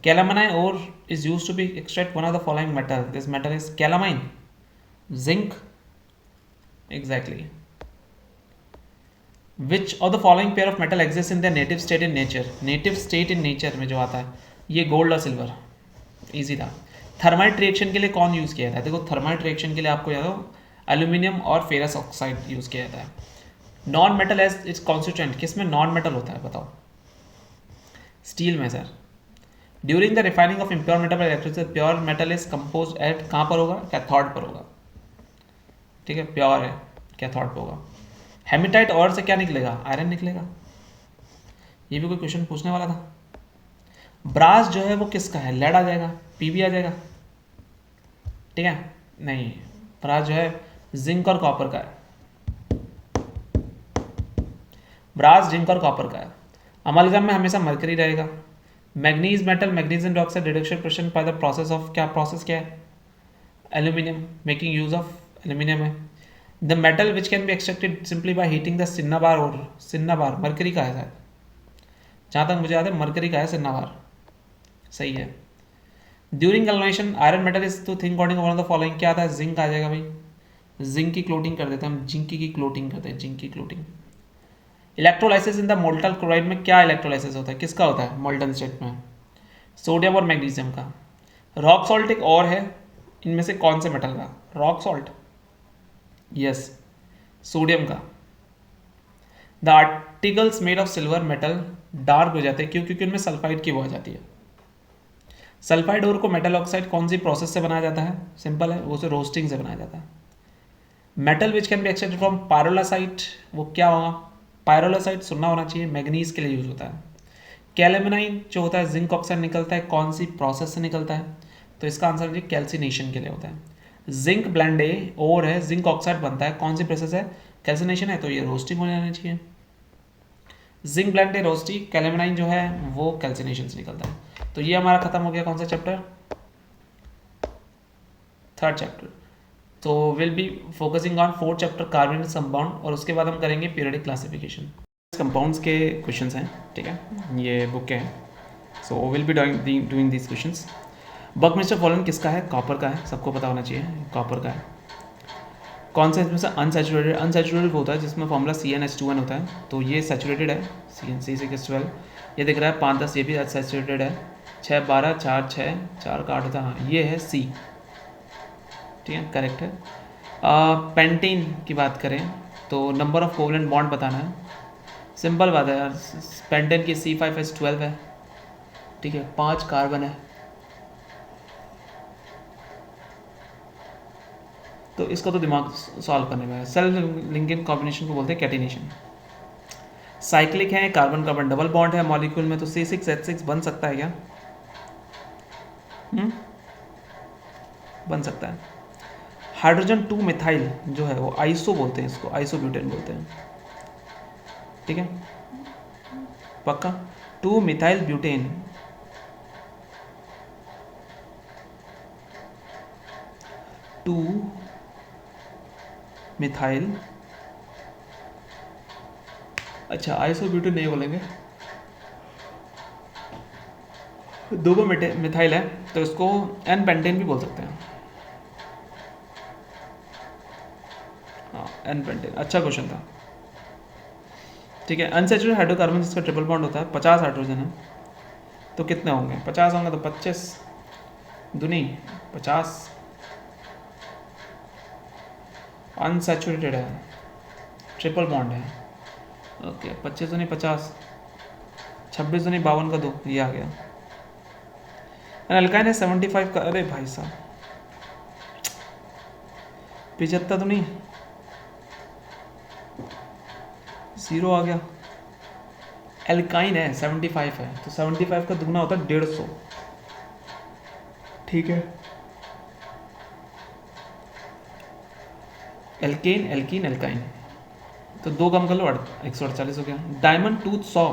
Speaker 1: Calamine ore is used to be extract one of the following metal. This metal is calamine, zinc. Exactly. Which of the following pair of metal exists in their native state in nature? Native state in nature में जो आता है ये gold और silver, easy था। Thermite reaction के लिए कौन यूज़ किया जाता है, देखो थर्माइट रिएक्शन के लिए आपको याद हो एल्यूमिनियम और फेरस ऑक्साइड यूज़ किया जाता है। Non metal as its constituent, किस में नॉन मेटल होता है बताओ, स्टील में sir. During the refining of impure metal by electricity, pure metal is compose at कहाँ पर होगा, कैथोड पर होगा, ठीक है। प्योर है कैथोड पर होगा। हेमेटाइट और से क्या निकलेगा, आयरन निकलेगा। ये भी कोई क्वेश्चन पूछने वाला था। ब्रास जो है वो किसका है, लेड आ जाएगा, पीबी आ जाएगा, ठीक है। नहीं, ब्रास जो है जिंक और कॉपर का है, ब्रास जिंक और कॉपर का है। अमलगम में हमेशा मरकरी रहेगा। Manganese metal, magnesium dioxide reduction प्रेशन बाय द प्रोसेस ऑफ, क्या प्रोसेस क्या है, aluminium, making use of aluminium है। The metal which can be extracted simply by heating the cinnabar, और सिन्नाबार मरकरी का है शायद, जहाँ तक मुझे याद है मरकरी का है सिन्नाबार, सही है। During galvanisation iron metal is to think according one of the following, क्या आता है, जिंक आ जाएगा भाई, जिंक की क्लोटिंग कर देते हैं हम, जिंक की क्लोटिंग करते हैं, जिंक की coating. Electrolysis in the moltal chloride में क्या इलेक्ट्रोलाइसिस होता है, किसका होता है मोल्टन स्टेट में? सोडियम और मैग्नीशियम का। रॉक सॉल्ट एक और है, इनमें से कौन से मेटल का? रॉक सॉल्ट, यस, सोडियम का। The articles made of silver metal dark हो जाते हैं क्यों? क्योंकि उनमें सल्फाइड की वो आ जाती है। सल्फाइड ओर को मेटल ऑक्साइड कौन सी प्रोसेस से बनाया जाता है? सिंपल है, वो उसे रोस्टिंग से बनाया जाता है। Metal which can be extracted from pyrolusite, वो क्या होगा? पायरोलासाइट सुनना होना चाहिए, मैग्नीज के लिए यूज होता है। कैलेमनाइन जो होता है जिंक ऑक्साइड निकलता है, कौन सी प्रोसेस से निकलता है? तो इसका आंसर है कैल्सिनेशन के लिए होता है। जिंक ब्लेंडे और है, जिंक ऑक्साइड बनता है, कौन सी प्रोसेस है? कैल्सिनेशन है, तो ये रोस्टिंग हो जाना चाहिए। जिंक ब्लेंडे रोस्टी, कैलेमनाइन जो है वो कैल्सिनेशन से निकलता है। तो ये हमारा खत्म हो गया कौन सा चैप्टर? Third chapter. तो will be focusing on fourth chapter carbon compound, और उसके बाद हम करेंगे पीरियडिक क्लासिफिकेशन। कंपाउंड्स के क्वेश्चंस हैं, ठीक है, ये बुक के हैं। So will be doing this questions. Buckminster fullerene किसका है? कॉपर का है, सबको पता होना चाहिए, कॉपर का है। कौन सा इसमें से अनसैचुरेटेड? अनसैचुरेटेड होता है जिसमें फॉर्मूला CnH2n होता है, तो ये सैचुरेटेड है, CnC612। ये दिख रहा है 5-10, ये भी अनसैचुरेटेड है। 6-12, 4-6, 4 का 8 होता है, हाँ ये है C, ठीक है, करेक्ट है। पेंटेन की बात करें तो नंबर ऑफ कोवलेंट बॉन्ड बताना है, सिंपल बात है यार, पेंटेन की C5H12 है, ठीक है, 5 कार्बन है, तो इसका तो दिमाग सॉल्व करने में है। सेल्फ लिंकिंग कॉम्बिनेशन को बोलते हैं कैटिनेशन। साइक्लिक है, कार्बन कार्बन डबल बॉन्ड है मॉलिक्यूल में, तो C6H6 बन सकता है क्या? बन सकता है। हाइड्रोजन 2 मिथाइल जो है वो आइसो बोलते हैं, इसको आइसोब्यूटेन बोलते हैं, ठीक है, पक्का। 2 मिथाइल ब्यूटेन, टू मिथाइल, अच्छा आइसोब्यूटेन नहीं बोलेंगे, दो मिथाइल है तो इसको एन पेंटेन भी बोल सकते हैं, हाँ एन पेंटेन, अच्छा क्वेश्चन था, ठीक है। अनसैचुरेटेड हाइड्रोकार्बन जिसका ट्रिपल बॉन्ड होता है, 50 हाइड्रोजन है, तो कितने होंगे? 50 होंगे तो 25 दुनी 50, अनसैचुरेटेड है, ट्रिपल बॉन्ड है, ओके 25 दुनी 50, 26 दुनी 52 का 2, ये आ गया। अल्काइन है 75 का, अरे भाई साहब 75 तो नहीं, 0 आ गया। एल्काइन है 75 है, तो 75 का दुगना होता है 150, ठीक है। एल्केन एल्कीन एल्काइन, तो 2 कम कर लो, 148 हो गया। डायमंड टूथ सॉ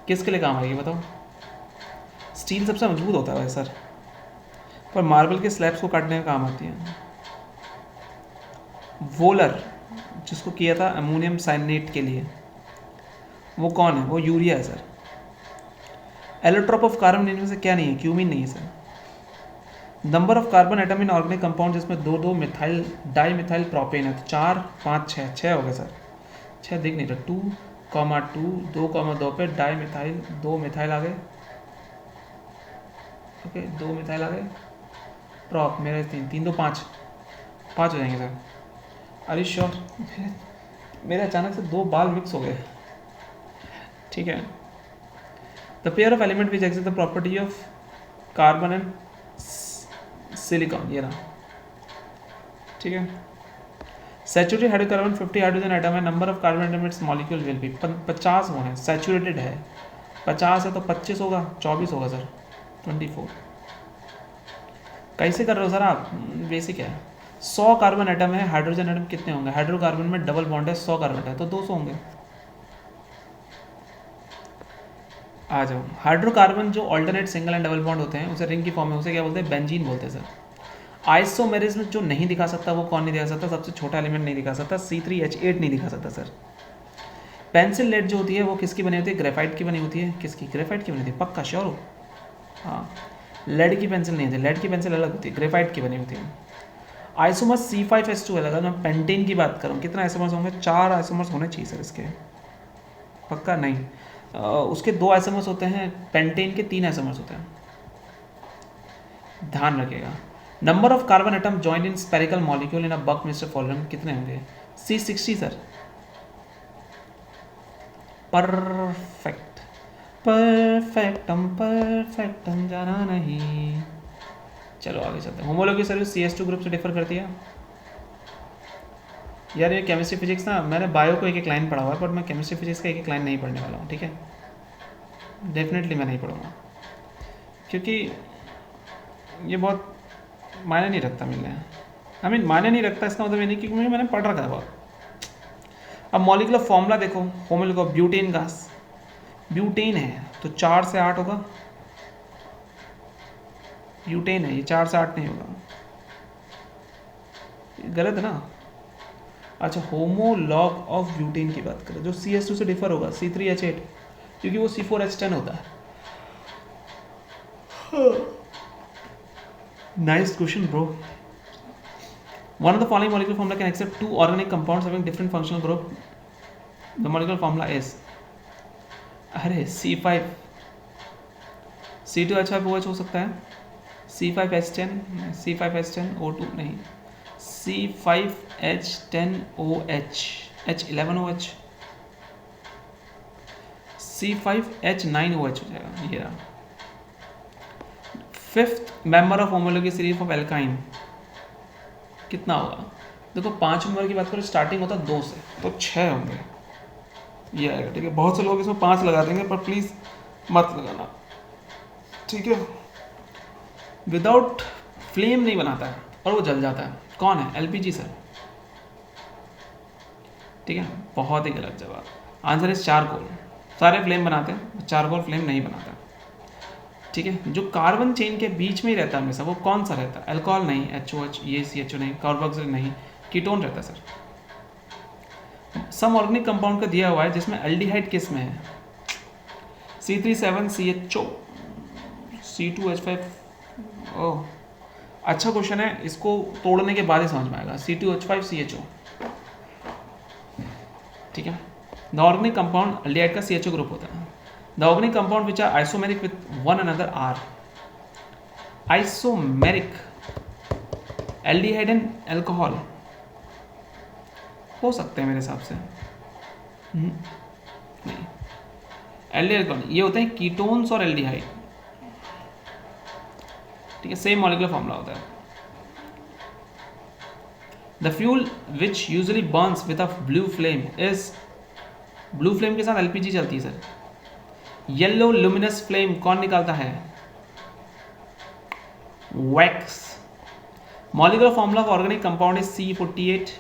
Speaker 1: किसके लिए काम आएगी बताओ? स्टील सबसे मजबूत होता है सर, पर मार्बल के स्लैब्स को काटने का काम आती है। वोलर जिसको किया था अमोनियम साइनेट के लिए, वो कौन है? वो यूरिया है सर। एलोट्रोप ऑफ कार्बन इनमें से क्या नहीं है? क्यूमीन नहीं है sir. Number of carbon atom in organic compound जिसमें 2-2 मिथाइल डाई मिथाइल प्रोपेन है, तो 4, 5, 6 हो गए सर, 6 दिख नहीं रहा, 2,2, 2,2 पे डाई मिथाइल 2 मिथाइल आ गए, ओके 2 मिथाइल आ गए, प्रॉप मेरे 3 2 5 हो जाएंगे सर। अरे श्योर, मेरे अचानक से 2 बाल मिक्स हो गए, ठीक है। The pair of element which exist the property of carbon and silicon, ये रहा, ठीक है। सैचुरेटेड हाइड्रोकार्बन 50 हाइड्रोजन आइटम है, number of carbon atom it's molecule will be 50 वो है, सैचुरेटेड है 50 है तो 25 होगा, 24 होगा सर, 24। कैसे कर रहे हो सर आप? बेसिक है। 100 कार्बन एटम है, हाइड्रोजन एटम कितने होंगे? हाइड्रोकार्बन में डबल बॉन्ड है, 100 कार्बन है तो 200 होंगे। आ जाओ, हाइड्रोकार्बन जो alternate single and double bond होते हैं उसे रिंग की फॉर्म में, उसे क्या बोलते हैं? बेंजीन बोलते हैं सर। आइसोमेरिज में जो नहीं दिखा सकता वो कौन नहीं दिखा सकता? सबसे छोटा एलिमेंट नहीं दिखा सकता, C3H8 नहीं दिखा सकता सर। पेंसिल लेड जो होती है वो किसकी बनी होती है? ग्रेफाइट की बनी होती है। किसकी? ग्रेफाइट की बनी होती है, पक्का श्योर हो? हाँ, लेड की पेंसिल नहीं होती, लेड की पेंसिल अलग होती है, ग्रेफाइट की बनी होती है। आइसोमर्स C5H12 अगर मैं पेंटेन की बात करूँ कितना आइसोमर्स होंगे, 4 आइसोमर्स होने चाहिए सर इसके, पक्का नहीं। उसके 2 आइसोमर्स होते हैं, पेंटेन के 3 आइसोमर्स होते हैं, ध्यान रखिएगा। Number of carbon atom joint in spherical molecule in a Buckminster following कितने होंगे, C60 सर। परफेक्ट परफेक्टम जाना नहीं। चलो आगे चलते हैं। होमोलॉजी सर्विस CS2 ग्रुप से डिफर करती है। यार ये केमिस्ट्री फिजिक्स ना, मैंने बायो को एक एक लाइन पढ़ा हुआ है, बट मैं केमिस्ट्री फिजिक्स का एक एक लाइन नहीं पढ़ने वाला हूँ, ठीक है। डेफिनेटली मैं नहीं पढ़ूँगा, क्योंकि ये बहुत मायने नहीं रखता मिलने। आई मीन मायने नहीं रखता इसका मतलब ये नहीं, क्योंकि मैंने पढ़ रखा है बहुत। अब मॉलिकुलर फॉर्मूला देखो, होमोलॉजी ब्यूटेन गैस, ब्यूटेन है तो 4 से 8 होगा, ब्यूटेन है ये 4 से 8 नहीं होगा, गलत है ना। अच्छा होमोलॉग ऑफ ब्यूटेन की बात करें जो CS2 से डिफर होगा C3H8, क्योंकि वो C4H10 होता है। Nice question bro. One of the following molecular formula can except 2 organic compounds having different functional group, the molecular formula is, अरे C5 C2H5OH हो सकता है, C5H10 C5H10 O2 नहीं, C5H10OH H11OH C5H9OH हो जाएगा ये रहा। Fifth member of homology series of alkyne कितना होगा, देखो 5 नंबर की बात करो स्टार्टिंग होता 2 से, तो 6 होंगे ये आएगा, ठीक है। बहुत से लोग इसमें 5 लगा देंगे, पर प्लीज़ मत लगाना, ठीक है। विदाउट फ्लेम नहीं बनाता है और वो जल जाता है, कौन है, LPG सर, ठीक है। बहुत ही गलत जवाब, आंसर इज चारकोल। सारे फ्लेम बनाते हैं, चारकोल फ्लेम नहीं बनाता, ठीक है। जो कार्बन चेन के बीच में ही रहता है हमेशा, वो कौन सा रहता है, अल्कोहल नहीं, HOH ये CHO नहीं, कार्बोक्सिल नहीं, कीटोन रहता है सर। सम ऑर्गेनिक कंपाउंड का दिया हुआ है जिसमें एल्डिहाइड किस में है, C37CHO C2H5, ओह अच्छा क्वेश्चन है, इसको तोड़ने के बाद ही समझ में आएगा, C2H5CHO, ठीक है। द ऑर्गेनिक कंपाउंड एल्डिहाइड का CHO ग्रुप होता है। The organic compound which are isomeric with one another are isomeric, aldehyde and alcohol हो सकते हैं मेरे हिसाब से, नहीं एल्डिहाइड ये होते हैं कीटोन्स और एल्डिहाइड, ठीक है, सेम मॉलिक्यूलर फॉर्मूला होता है। The fuel which usually Burns with a blue flame is, blue flame के साथ LPG चलती है सर। येलो लुमिनस फ्लेम कौन निकालता है, wax. Molecular formula of organic compound is C48,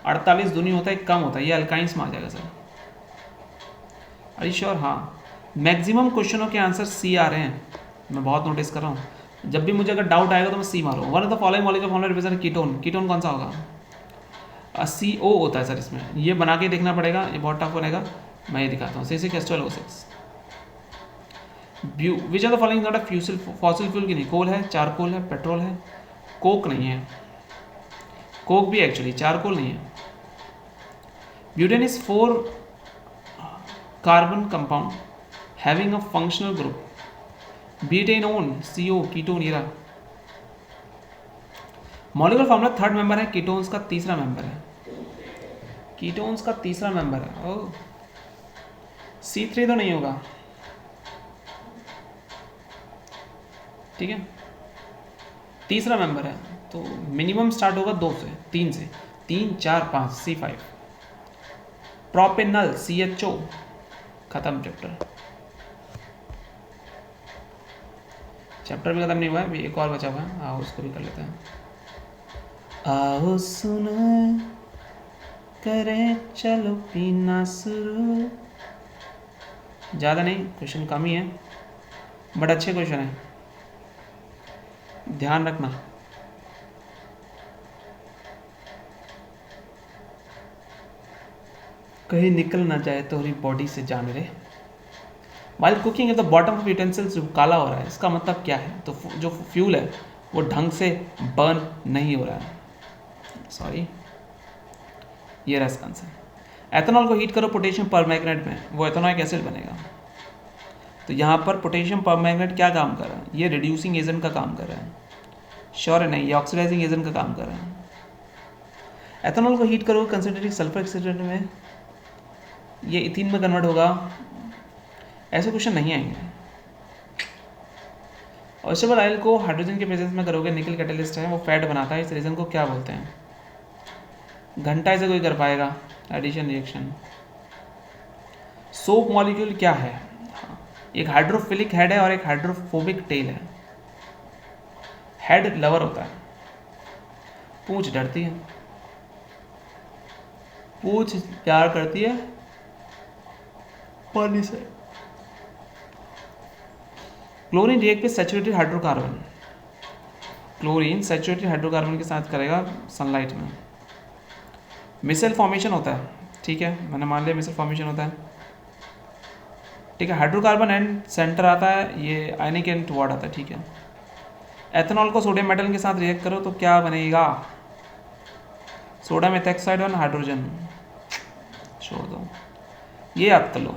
Speaker 1: 48 दूनी होता है, कम होता है, ये अल्काइंस में आ जाएगा सर। अरे श्योर, हाँ मैक्सिमम क्वेश्चनों के आंसर C आ रहे हैं, मैं बहुत नोटिस कर रहा हूँ। जब भी मुझे अगर डाउट आएगा तो मैं C मारूँ। One of the following molecular formula represent ketone, ketone कौन सा होगा, CO होता है सर इसमें, ये बना के देखना पड़ेगा, ये बहुत टफ बनेगा, मैं ये दिखाता हूँ। C6H12O6। Which are the following not a fossil, fossil fuel की नहीं, कोल है, चारकोल है, पेट्रोल है, कोक नहीं है, कोक भी एक्चुअली चारकोल नहीं है। Butane is 4 carbon compound having a functional group, butanone CO ketone, ये रहा। मॉलिक्यूलर फॉर्मूला थर्ड मेंबर है, कीटोन्स का तीसरा मेंबर है, कीटोन्स का तीसरा मेंबर है। ओह C3 तो नहीं होगा, ठीक है, तीसरा मेंबर है, तो मिनिमम स्टार्ट होगा 2 से, 3 से, 3 4 5 C5। प्रोपेनल CHO, खत्म चैप्टर, चैप्टर भी खत्म नहीं हुआ है, भी एक और बचा हुआ है, आओ उसको भी कर लेते हैं। आओ सुनो करें चलो पीना शुरू, ज़्यादा नहीं, क्वेश्चन कम ही है, बट अच्छे क्वेश्चन है, ध्यान रखना। कहीं निकल ना जाए तुम्हारी बॉडी से जान रे। While cooking at the bottom of utensils जो काला हो रहा है, इसका मतलब क्या है, तो जो फ्यूल है वो ढंग से बर्न नहीं हो रहा है, सॉरी, ये रहा आंसर। एथेनॉल को हीट करो पोटेशियम परमैंगनेट में, वो एथेनॉइक एसिड बनेगा। तो यहाँ पर पोटेशियम परमैंगनेट क्या काम कर रहा है? ये रिड्यूसिंग एजेंट का काम कर रहा है। श्योर है? नहीं, ये ऑक्सीडाइजिंग एजेंट का काम कर रहा है। एथेनॉल को हीट करो कंसनट्रेटेड सल्फर एक्सीडेंट में, ये इथीन में कन्वर्ट होगा। ऐसे क्वेश्चन नहीं आएंगे। वेजिटेबल ऑयल को हाइड्रोजन के प्रेजेंस में करोगे, निकल कैटलिस्ट है, वो फैट बनाता है। इस रीजन को क्या बोलते हैं? घंटा ऐसे कोई कर पाएगा? Addition reaction. सोप मॉलिक्यूल क्या है? एक हाइड्रोफिलिक हेड है और एक हाइड्रोफोबिक टेल है। हेड लवर होता है, पूंछ डरती है, पूंछ प्यार करती है पानी से। क्लोरीन रिएक्ट पे saturated hydrocarbon, chlorine saturated hydrocarbon के साथ करेगा सनलाइट में। मिसेल फॉर्मेशन होता है, ठीक है, मैंने मान लिया मिसेल फॉर्मेशन होता है, ठीक है। हाइड्रोकार्बन एंड सेंटर आता है, ये आयनिक एंड टुवर्ड आता है, ठीक है। एथेनॉल को सोडियम मेटल के साथ रिएक्ट करो तो क्या बनेगा? सोडियम एथोक्साइड और हाइड्रोजन, छोड़ दो, ये याद कर लो।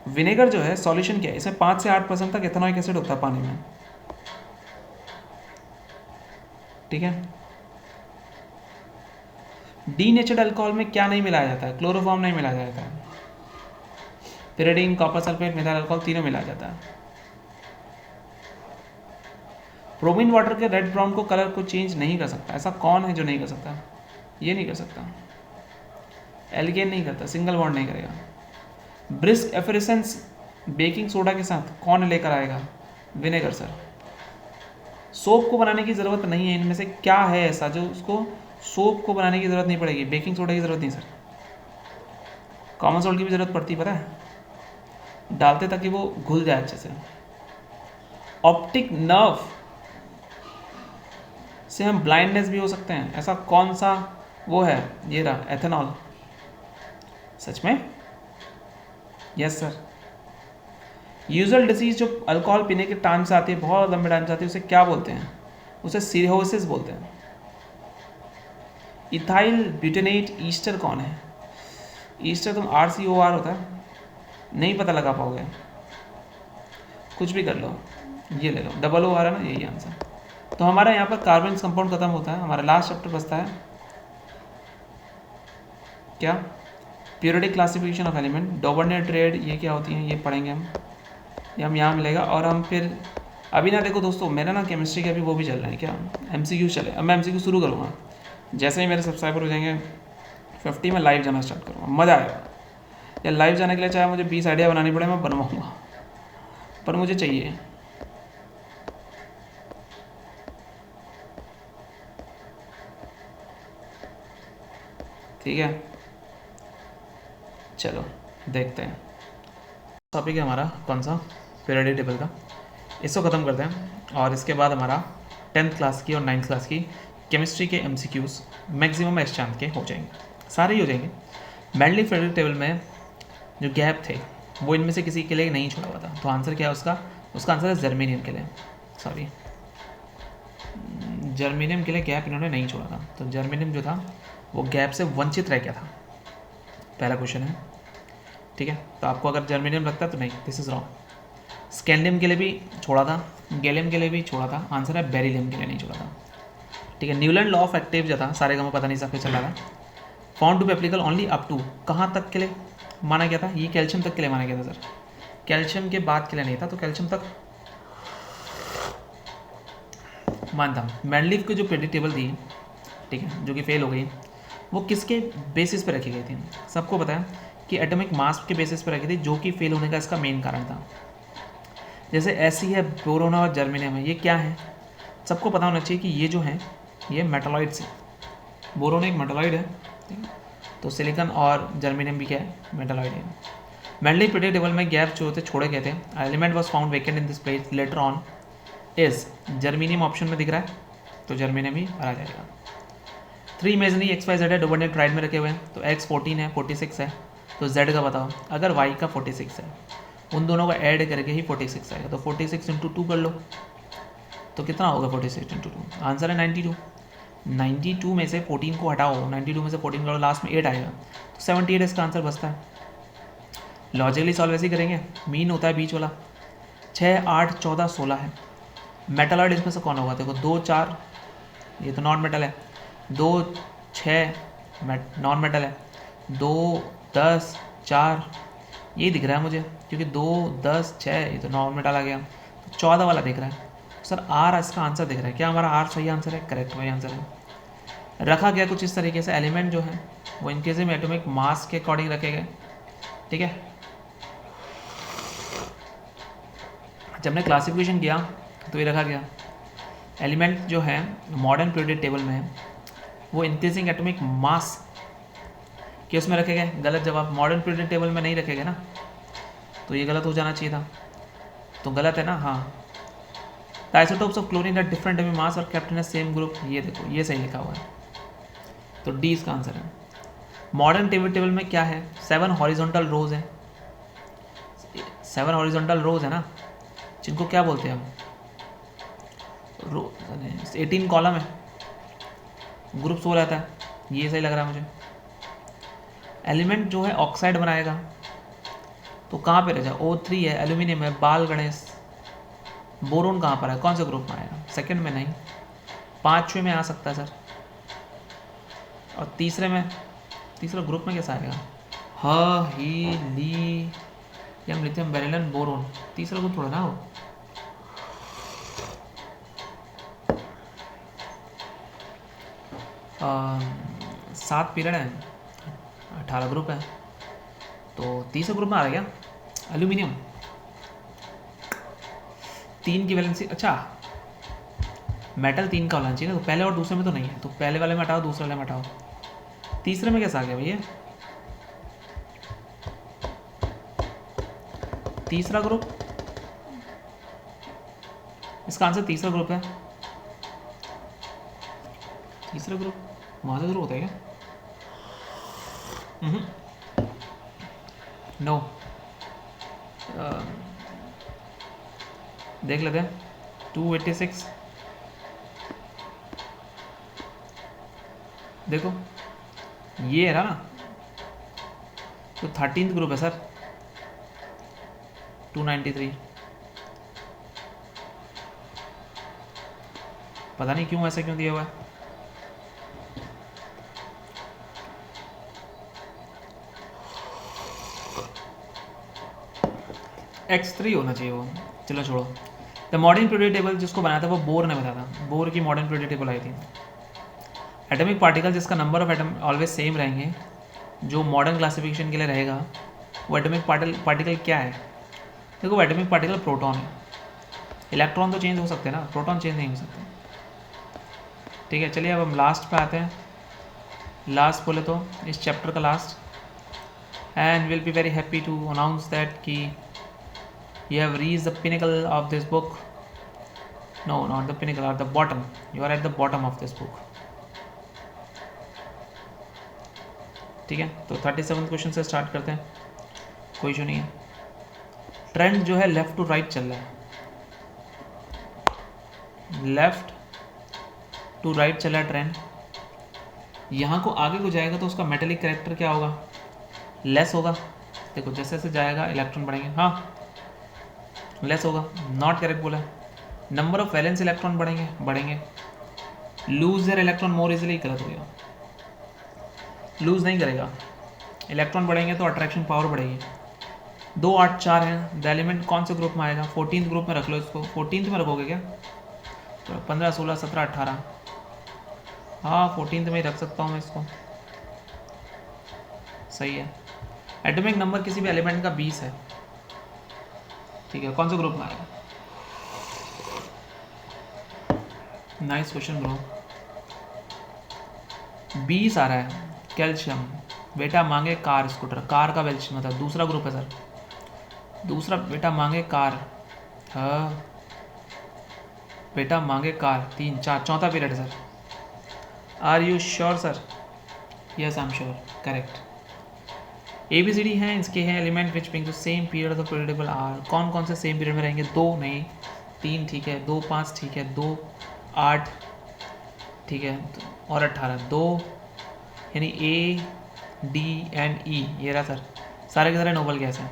Speaker 1: विनेगर जो है सॉल्यूशन क्या है? इसमें 5 से 8% तक एथेनॉइक एसिड होता है पानी में, ठीक है। डीनेचर्ड अल्कोहल में क्या नहीं मिलाया जाता है? क्लोरोफॉर्म नहीं मिलाया जाता है। Pyridine, copper sulphate, methyl alcohol तीनों मिलाया जाता है। ब्रोमीन वाटर के रेड ब्राउन को कलर को चेंज नहीं कर सकता। ऐसा कौन है जो नहीं कर सकता? ये नहीं कर सकता। एल्केन नहीं करता, सिंगल बॉन्ड नहीं करेगा। ब्रिस्क एफरेसेंस बेकिंग सोडा के साथ कौन लेकर आएगा? Vinegar sir. सोप को बनाने की ज़रूरत नहीं है, इनमें से क्या है ऐसा जो उसको सोप को बनाने की ज़रूरत नहीं पड़ेगी? बेकिंग सोडा की ज़रूरत नहीं सर, कॉमन सोल्ट की भी ज़रूरत पड़ती, पता है, डालते ताकि वो घुल जाए अच्छे से। ऑप्टिक नर्व से हम ब्लाइंडनेस भी हो सकते हैं, ऐसा कौन सा वो है? ये रहा एथेनॉल। सच में? Yes sir. यूजुअल डिसीज जो अल्कोहल पीने के टाइम से आती है, बहुत लंबे टाइम से आती है, उसे क्या बोलते हैं? उसे सिरोसिस बोलते हैं। इथाइल ब्यूटेनेट ईस्टर कौन है? ईस्टर तुम RCOR होता है, नहीं पता लगा पाओगे, कुछ भी कर लो, ये ले लो, OOR है ना, यही आंसर। तो हमारा यहाँ पर कार्बन कंपाउंड खत्म होता है, हमारा लास्ट चैप्टर बचता है क्या? Periodic classification of element, Dobereiner triad, ये क्या होती हैं, ये पढ़ेंगे हम, ये हम यहाँ मिलेगा। और हम फिर अभी ना देखो दोस्तों, मेरा ना केमिस्ट्री के अभी वो भी चल रहा है क्या, MCQ चले। अब मैं MCQ शुरू करूँगा, जैसे ही मेरे सब्सक्राइबर हो जाएंगे 50 में लाइव जाना स्टार्ट करूँगा, मज़ा आएगा। या लाइव जाने के लिए चाहे मुझे 20 आइडिया बनानी पड़े, मैं बनवाऊँगा, पर मुझे चाहिए। ठीक है, चलो देखते हैं। टॉपिक है हमारा कौन सा? पीरियोडिक टेबल का। इसको ख़त्म करते हैं और इसके बाद हमारा 10th क्लास की और 9th क्लास की केमिस्ट्री के MCQs मैक्सिमम एस चांद के हो जाएंगे, सारे ही हो जाएंगे। मेंडली पीरियोडिक टेबल में जो गैप थे वो इनमें से किसी के लिए नहीं छोड़ा हुआ था, तो आंसर क्या है उसका? उसका आंसर है जर्मेनियम के लिए, सॉरी जर्मेनियम के लिए गैप इन्होंने नहीं छोड़ा था। तो जर्मेनियम जो था वो गैप से वंचित रह गया था, पहला क्वेश्चन है, ठीक है। तो आपको अगर जर्मेनियम लगता है तो नहीं, दिस इज रॉन्ग। स्कैंडियम के लिए भी छोड़ा था, गैलियम के लिए भी छोड़ा था, आंसर है बेरिलियम के लिए नहीं छोड़ा था, ठीक है। न्यूलैंड लॉ ऑफ एक्टिव जो था, सारे का पता नहीं सबके चला था। Found to be applicable only up to, कहाँ तक के लिए माना गया था? ये कैल्शियम तक के लिए माना गया था सर, कैल्शियम के बाद के लिए नहीं था, तो कैल्शियम तक मानता। मेंडलीव की जो पीरियोडिक टेबल थी, ठीक है, जो कि फेल हो गई, वो किसके बेसिस पे रखी गई थी? सबको पता है कि एटॉमिक मास के बेसिस पे रखी थी, जो कि फेल होने का इसका मेन कारण था। जैसे ऐसी है बोरोन और जर्मेनियम है, ये क्या है? सबको पता होना चाहिए कि ये जो है ये मेटालॉइड्स है। बोरोन एक मेटालॉइड है, ठीक है, तो सिलिकॉन और जर्मेनियम भी क्या है? मेटालॉइड है। मेंडलीव पीरियोडिक टेबल में गैप जो थे छोड़े गए थे। Element was found vacant in this place later on is, germanium option में दिख रहा है, तो जर्मेनियम ही भरा जाएगा। 3 इमेजनरी XYZ है, डबल ट्राइड में रखे हुए हैं, तो X 14 है, 46 है, तो Z का बताओ। अगर Y का 46 है, उन दोनों का ऐड करके ही 46 आएगा, तो 46 × 2 कर लो, तो कितना होगा 46 × 2? आंसर है 92। 92 में से 14 को हटाओ, 92 में से 14 करो, लास्ट में 8 आएगा, तो 78 इसका आंसर बचता है। लॉजिकली सॉल्व ऐसे ही करेंगे, मीन होता है बीच वाला। 6, 8, 14, 16 है। मेटल ऑइड इसमें से कौन होगा? देखो 2, 4 ये तो नॉन मेटल है, 2, 6 नॉन मेटल है, 2, 10, 4 ये दिख रहा है मुझे, क्योंकि 2, 10, 6 ये तो नॉन मेटल आ गया, तो 14 वाला दिख रहा है। सर आर इसका आंसर दिख रहा है, क्या हमारा आर सही आंसर है? करेक्ट वही आंसर है। रखा गया कुछ इस तरीके से, एलिमेंट जो है वो इनके से एटॉमिक मास के अकॉर्डिंग रखे गए, ठीक है। जब हमने क्लासिफिकेशन किया तो ये रखा गया, एलिमेंट जो है मॉडर्न पीरियोडिक टेबल में वो इंक्रीजिंग एटॉमिक मास के उसमें रखे गए। गलत जवाब, मॉडर्न पीरियोडिक टेबल में नहीं रखे गए ना, तो ये गलत हो जाना चाहिए था, तो गलत है ना। हाँ, the isotopes of chlorine at different atomic mass और केप्ट इन सेम ग्रुप, ये देखो ये सही लिखा हुआ है, तो डी इसका आंसर है। मॉडर्न पीरियोडिक टेबल में क्या है? 7 हॉरिजॉन्टल रोज है, 7 हॉरिजॉन्टल रोज है ना, जिनको क्या बोलते हैं हम? 18 कॉलम है, ग्रुप 16 रहता है, ये सही लग रहा है मुझे। एलिमेंट जो है ऑक्साइड बनाएगा तो कहाँ पे रह जाए? O3 है, एल्यूमिनियम है, बाल गणेश। बोरोन कहाँ पर है, कौन से ग्रुप में आएगा? सेकंड में नहीं, 5वें में आ सकता है सर, और तीसरे में, तीसरा ग्रुप में कैसा आएगा? हीलियम, लिथियम, बेरिलियम, बोरोन, तीसरा ग्रुप थोड़ा ना हो। सात पीरियड है, 18 ग्रुप है, तो तीसरे ग्रुप में आ गया एल्यूमिनियम। 3 की वैलेंसी, अच्छा मेटल 3 का होना चाहिए ना, तो पहले और दूसरे में तो नहीं है, तो पहले वाले में हटाओ, दूसरे वाले में हटाओ, तीसरे में कैसा आ गया भैया? तीसरा ग्रुप, इसका आंसर तीसरा ग्रुप है। तीसरा ग्रुप वहाँ से शुरू होता है क्या? नो, देख लेते हैं। 286 देखो ये है ना, तो 13th ग्रुप है सर, 293। पता नहीं क्यों ऐसा क्यों दिया हुआ है। X3 होना चाहिए वो, चलो छोड़ो। द मॉडर्न पीरियोडिक टेबल जिसको बनाया था वो बोर ने बताया था, बोर की मॉडर्न पीरियोडिक टेबल आई थी। एटॉमिक पार्टिकल जिसका number of atom always same रहेंगे, जो मॉडर्न क्लासिफिकेशन के लिए रहेगा, वो एटॉमिक पार्टिकल क्या है? देखो वो एटॉमिक पार्टिकल प्रोटॉन है। इलेक्ट्रॉन तो चेंज हो सकते हैं ना, प्रोटॉन चेंज नहीं हो सकते, ठीक है। चलिए अब हम लास्ट पे आते हैं। लास्ट बोले तो इस चैप्टर का last, and will be very happy to announce that कि you have reached the pinnacle of this book. No, not the pinnacle, or the bottom. You are at the bottom of this book. ठीक है, तो 37 question से start करते हैं, कोई issue नहीं है। ट्रेंड जो है लेफ्ट टू राइट चल रहा है, लेफ्ट टू राइट चल रहा है ट्रेंड। यहाँ को आगे को जाएगा तो उसका मेटेलिक कैरेक्टर क्या होगा? लेस होगा। देखो जैसे जैसे जाएगा इलेक्ट्रॉन बढ़ेंगे, हाँ लेस होगा, नॉट करेक्ट बोला। नंबर ऑफ वैलेंस इलेक्ट्रॉन बढ़ेंगे। Lose their electron more easily, गलत हो गया, लूज नहीं करेगा। इलेक्ट्रॉन बढ़ेंगे तो अट्रैक्शन पावर बढ़ेगी। 2, 8, 4 है, द एलिमेंट कौन से ग्रुप में आएगा? 14th ग्रुप में रख लो इसको, 14th में रखोगे क्या? तो 15, 16, 17, 18, हाँ 14th में ही रख सकता हूँ मैं इसको, सही है। एटॉमिक नंबर किसी भी एलिमेंट का 20 है, ठीक है। कौन से ग्रुप में आएगा? Nice question bro. 20 आ रहा है, कैल्शियम। बेटा मांगे कार स्कूटर, कार का कैल्शियम मतलब दूसरा ग्रुप है सर, दूसरा। बेटा मांगे कार, हाँ बेटा मांगे कार, 3, 4, चौथा पीरियड है sir. Are you sure sir? Yes I am sure, correct. ABCD हैं, इसके हैं element which being the same period of period table are. कौन कौन से सेम पीरियड में रहेंगे? 2 नहीं, 3 ठीक है, 2, 5 ठीक है, 2, 8 ठीक है, और 18, 2 यानी A, D एंड E, ये रहा सर, सारे के सारे नोबल गैस हैं।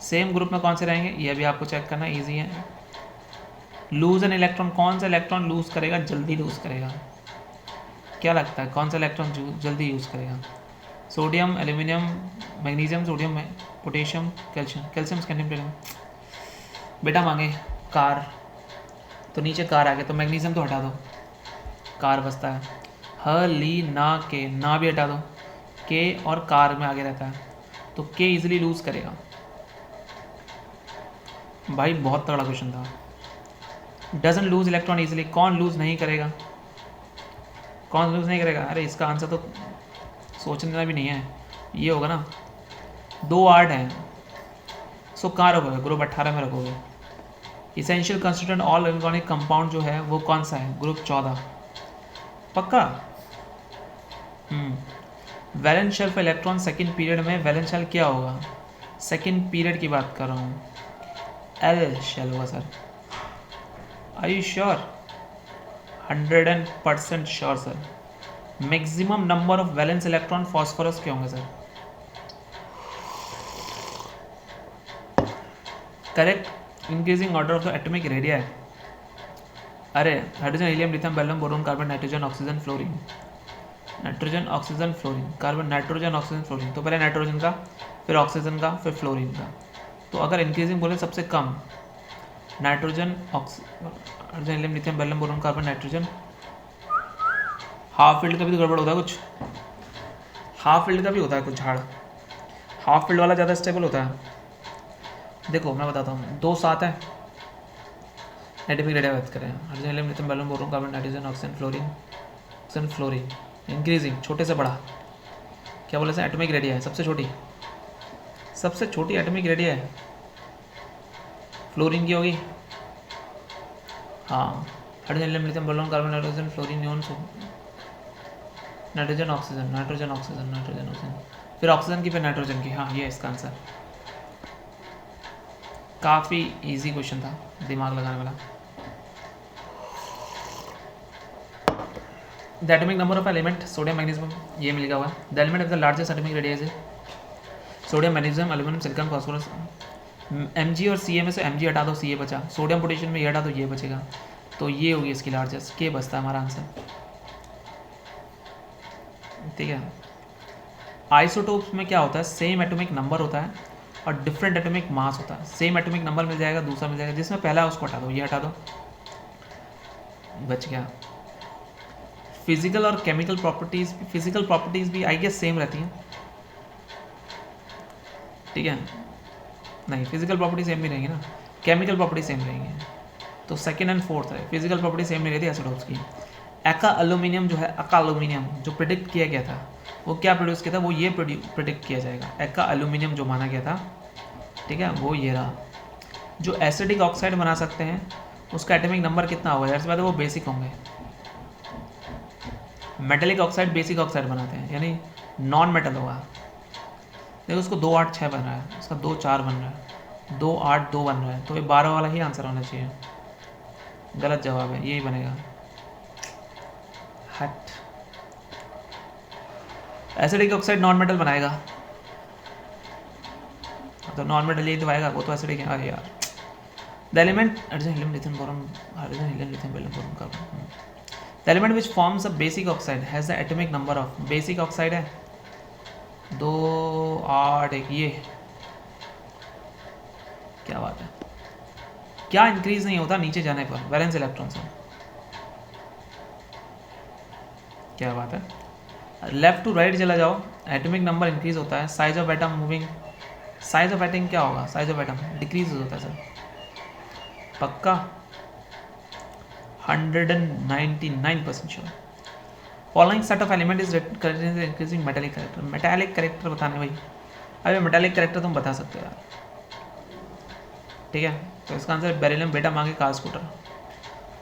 Speaker 1: सेम ग्रुप में कौन से रहेंगे ये भी आपको चेक करना ईजी है। लूज एन इलेक्ट्रॉन, कौन सा इलेक्ट्रॉन लूज करेगा, जल्दी लूज करेगा, क्या लगता है कौन सा इलेक्ट्रॉन जल्दी यूज़ करेगा? Sodium, aluminium, magnesium, sodium, potassium, calcium, calcium scandium. बेटा मांगे कार, तो नीचे कार आ गया, तो मैग्नीशियम तो हटा दो, कार बचता है। ह, ली, ना, के, ना भी हटा दो, के और कार में आगे रहता है, तो के इजीली लूज करेगा। भाई बहुत तगड़ा क्वेश्चन था। डजन लूज इलेक्ट्रॉन इजीली, कौन लूज नहीं करेगा, कौन लूज नहीं करेगा? अरे इसका आंसर तो सोचने देना भी नहीं है, ये होगा ना, 2 8 हैं, सो कहाँ रखोगे, ग्रुप 18 में रखोगे। Essential constituent all organic compound जो है वो कौन सा है, ग्रुप 14, पक्का। Valence shell for electron second period में वैलेंस शेल क्या होगा, सेकंड पीरियड की बात कर रहा हूँ, एल शेल होगा sir. Are you sure? 100% sure sir. Maximum number of valence electron phosphorus के होंगे सर। Correct, increasing order of the atomic radii. अरे hydrogen, helium, lithium, beryllium, boron, carbon, nitrogen, oxygen, fluorine, nitrogen, oxygen, fluorine, carbon, nitrogen, oxygen, fluorine, तो पहले nitrogen का, फिर oxygen का, फिर फ्लोरीन का। तो अगर इंक्रीजिंग बोले सबसे कम nitrogen, hydrogen, helium, lithium, beryllium, boron, carbon, nitrogen. Half field का भी तो गड़बड़ होता है कुछ, हाफ फील्ड का भी होता है कुछ झाड़, हाफ फील्ड वाला ज़्यादा स्टेबल होता है। देखो मैं बताता हूँ, 2 7 है, एटॉमिक रेडिया बात करें, hydrogen, helium, lithium, beryllium, boron, carbon, nitrogen, oxygen, fluorine, oxygen, fluorine, increasing, छोटे से बड़ा, क्या बोले सर, एटॉमिक रेडिया है सबसे छोटी, सबसे छोटी एटॉमिक रेडिया है फ्लोरीन की होगी। हाँ, hydrogen, helium, lithium, boron, carbon, nitrogen, fluorine, neon, nitrogen, oxygen, nitrogen, oxygen, nitrogen, oxygen, फिर ऑक्सीजन की, फिर नाइट्रोजन की। हाँ ये है इसका आंसर। काफ़ी इजी क्वेश्चन था, दिमाग लगाने वाला। The atomic number of element sodium, magnesium, ये मिल गया हुआ है। The element of the largest atomic radius है sodium, magnesium, aluminium, silicon, phosphorus. Mg और Ca में से Mg हटा दो, Ca बचा, सोडियम, पोटेशियम में ये हटा दो, ये बचेगा, तो ये होगी इसकी लार्जेस्ट, के बचता है हमारा आंसर। ठीक है। आइसोटोप्स में क्या होता है, सेम एटॉमिक नंबर होता है और डिफरेंट एटॉमिक मास होता है। सेम एटॉमिक नंबर मिल जाएगा, दूसरा मिल जाएगा, जिसमें पहला है उसको हटा दो, ये हटा दो, बच गया। फिजिकल और केमिकल प्रॉपर्टीज, फिजिकल प्रॉपर्टीज भी आई गेस सेम रहती हैं, ठीक है, नहीं फिजिकल प्रॉपर्टी सेम भी रहेंगी ना, केमिकल प्रॉपर्टी सेम रहेंगी, तो सेकंड एंड फोर्थ है, फिजिकल प्रॉपर्टी सेम नहीं रहती आइसोटोप्स की। एका एल्यूमिनियम जो है, अका एल्यूमिनियम जो प्रिडिक्ट किया गया था, वो क्या प्रोड्यूस किया था, वो ये प्रिडिक्ट किया जाएगा, एका एल्यूमिनियम जो माना गया था, ठीक है, वो ये रहा। जो एसिडिक ऑक्साइड बना सकते हैं उसका एटॉमिक नंबर कितना होगा, यार से बात है वो बेसिक होंगे। मेटेलिक ऑक्साइड बेसिक ऑक्साइड बनाते हैं, यानी नॉन मेटल होगा। देखो उसको 2 8 6 बन रहा है, उसका 2 4 बन रहा है, 2 8 2 बन रहा है, तो ये 12 वाला ही आंसर होना चाहिए। गलत जवाब है, यही बनेगा। हट, एसिडिक ऑक्साइड नॉन मेटल बनाएगा, तो नॉन मेटल यही तो आएगा, वो तो एसिडिक है। अरे यार, the element hydrogen, helium, lithium, boron, hydrogen, helium, lithium, beryllium, boron, carbon. The element which forms a basic oxide has the atomic number of, basic oxide है 2 8 1, ये क्या बात है, क्या इंक्रीज नहीं होता नीचे जाने पर वैलेंस इलेक्ट्रॉन से, क्या बात है। लेफ्ट टू राइट चला जाओ, एटॉमिक नंबर इंक्रीज होता है, size of atom moving, size of atom क्या होगा, साइज ऑफ एटम डिक्रीज होता है सर, पक्का 199% sure. Following set of element is increasing metallic character, metallic character बताने भाई, अभी मेटालिक करेक्टर तुम बता सकते हो यार, ठीक है। तो इसका आंसर बेरिलियम, बेटा मांगे कार स्कूटर,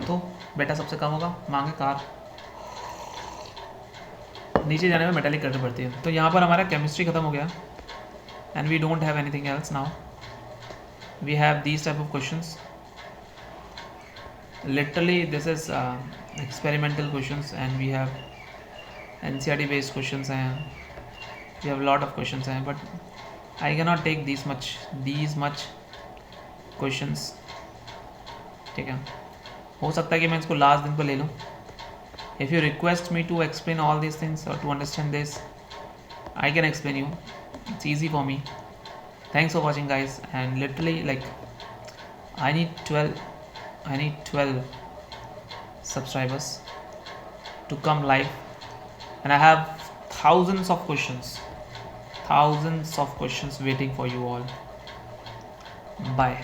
Speaker 1: तो बेटा सबसे कम होगा, मांगे कार, नीचे जाने में मेटालिक करेक्टर बढ़ती है। तो यहाँ पर हमारा केमिस्ट्री खत्म हो गया, and we don't have anything else now, we have these type of questions. Literally, this is experimental questions, and we have NCRT based questions, and we have a lot of questions, and but I cannot take these much questions. ठीक है, हो सकता है कि मैं इसको last दिन पर ले लूँ. If you request me to explain all these things or to understand this, I can explain you. It's easy for me. Thanks for watching, guys. And literally, like, I need 12 subscribers to come live, and I have thousands of questions waiting for you all. Bye.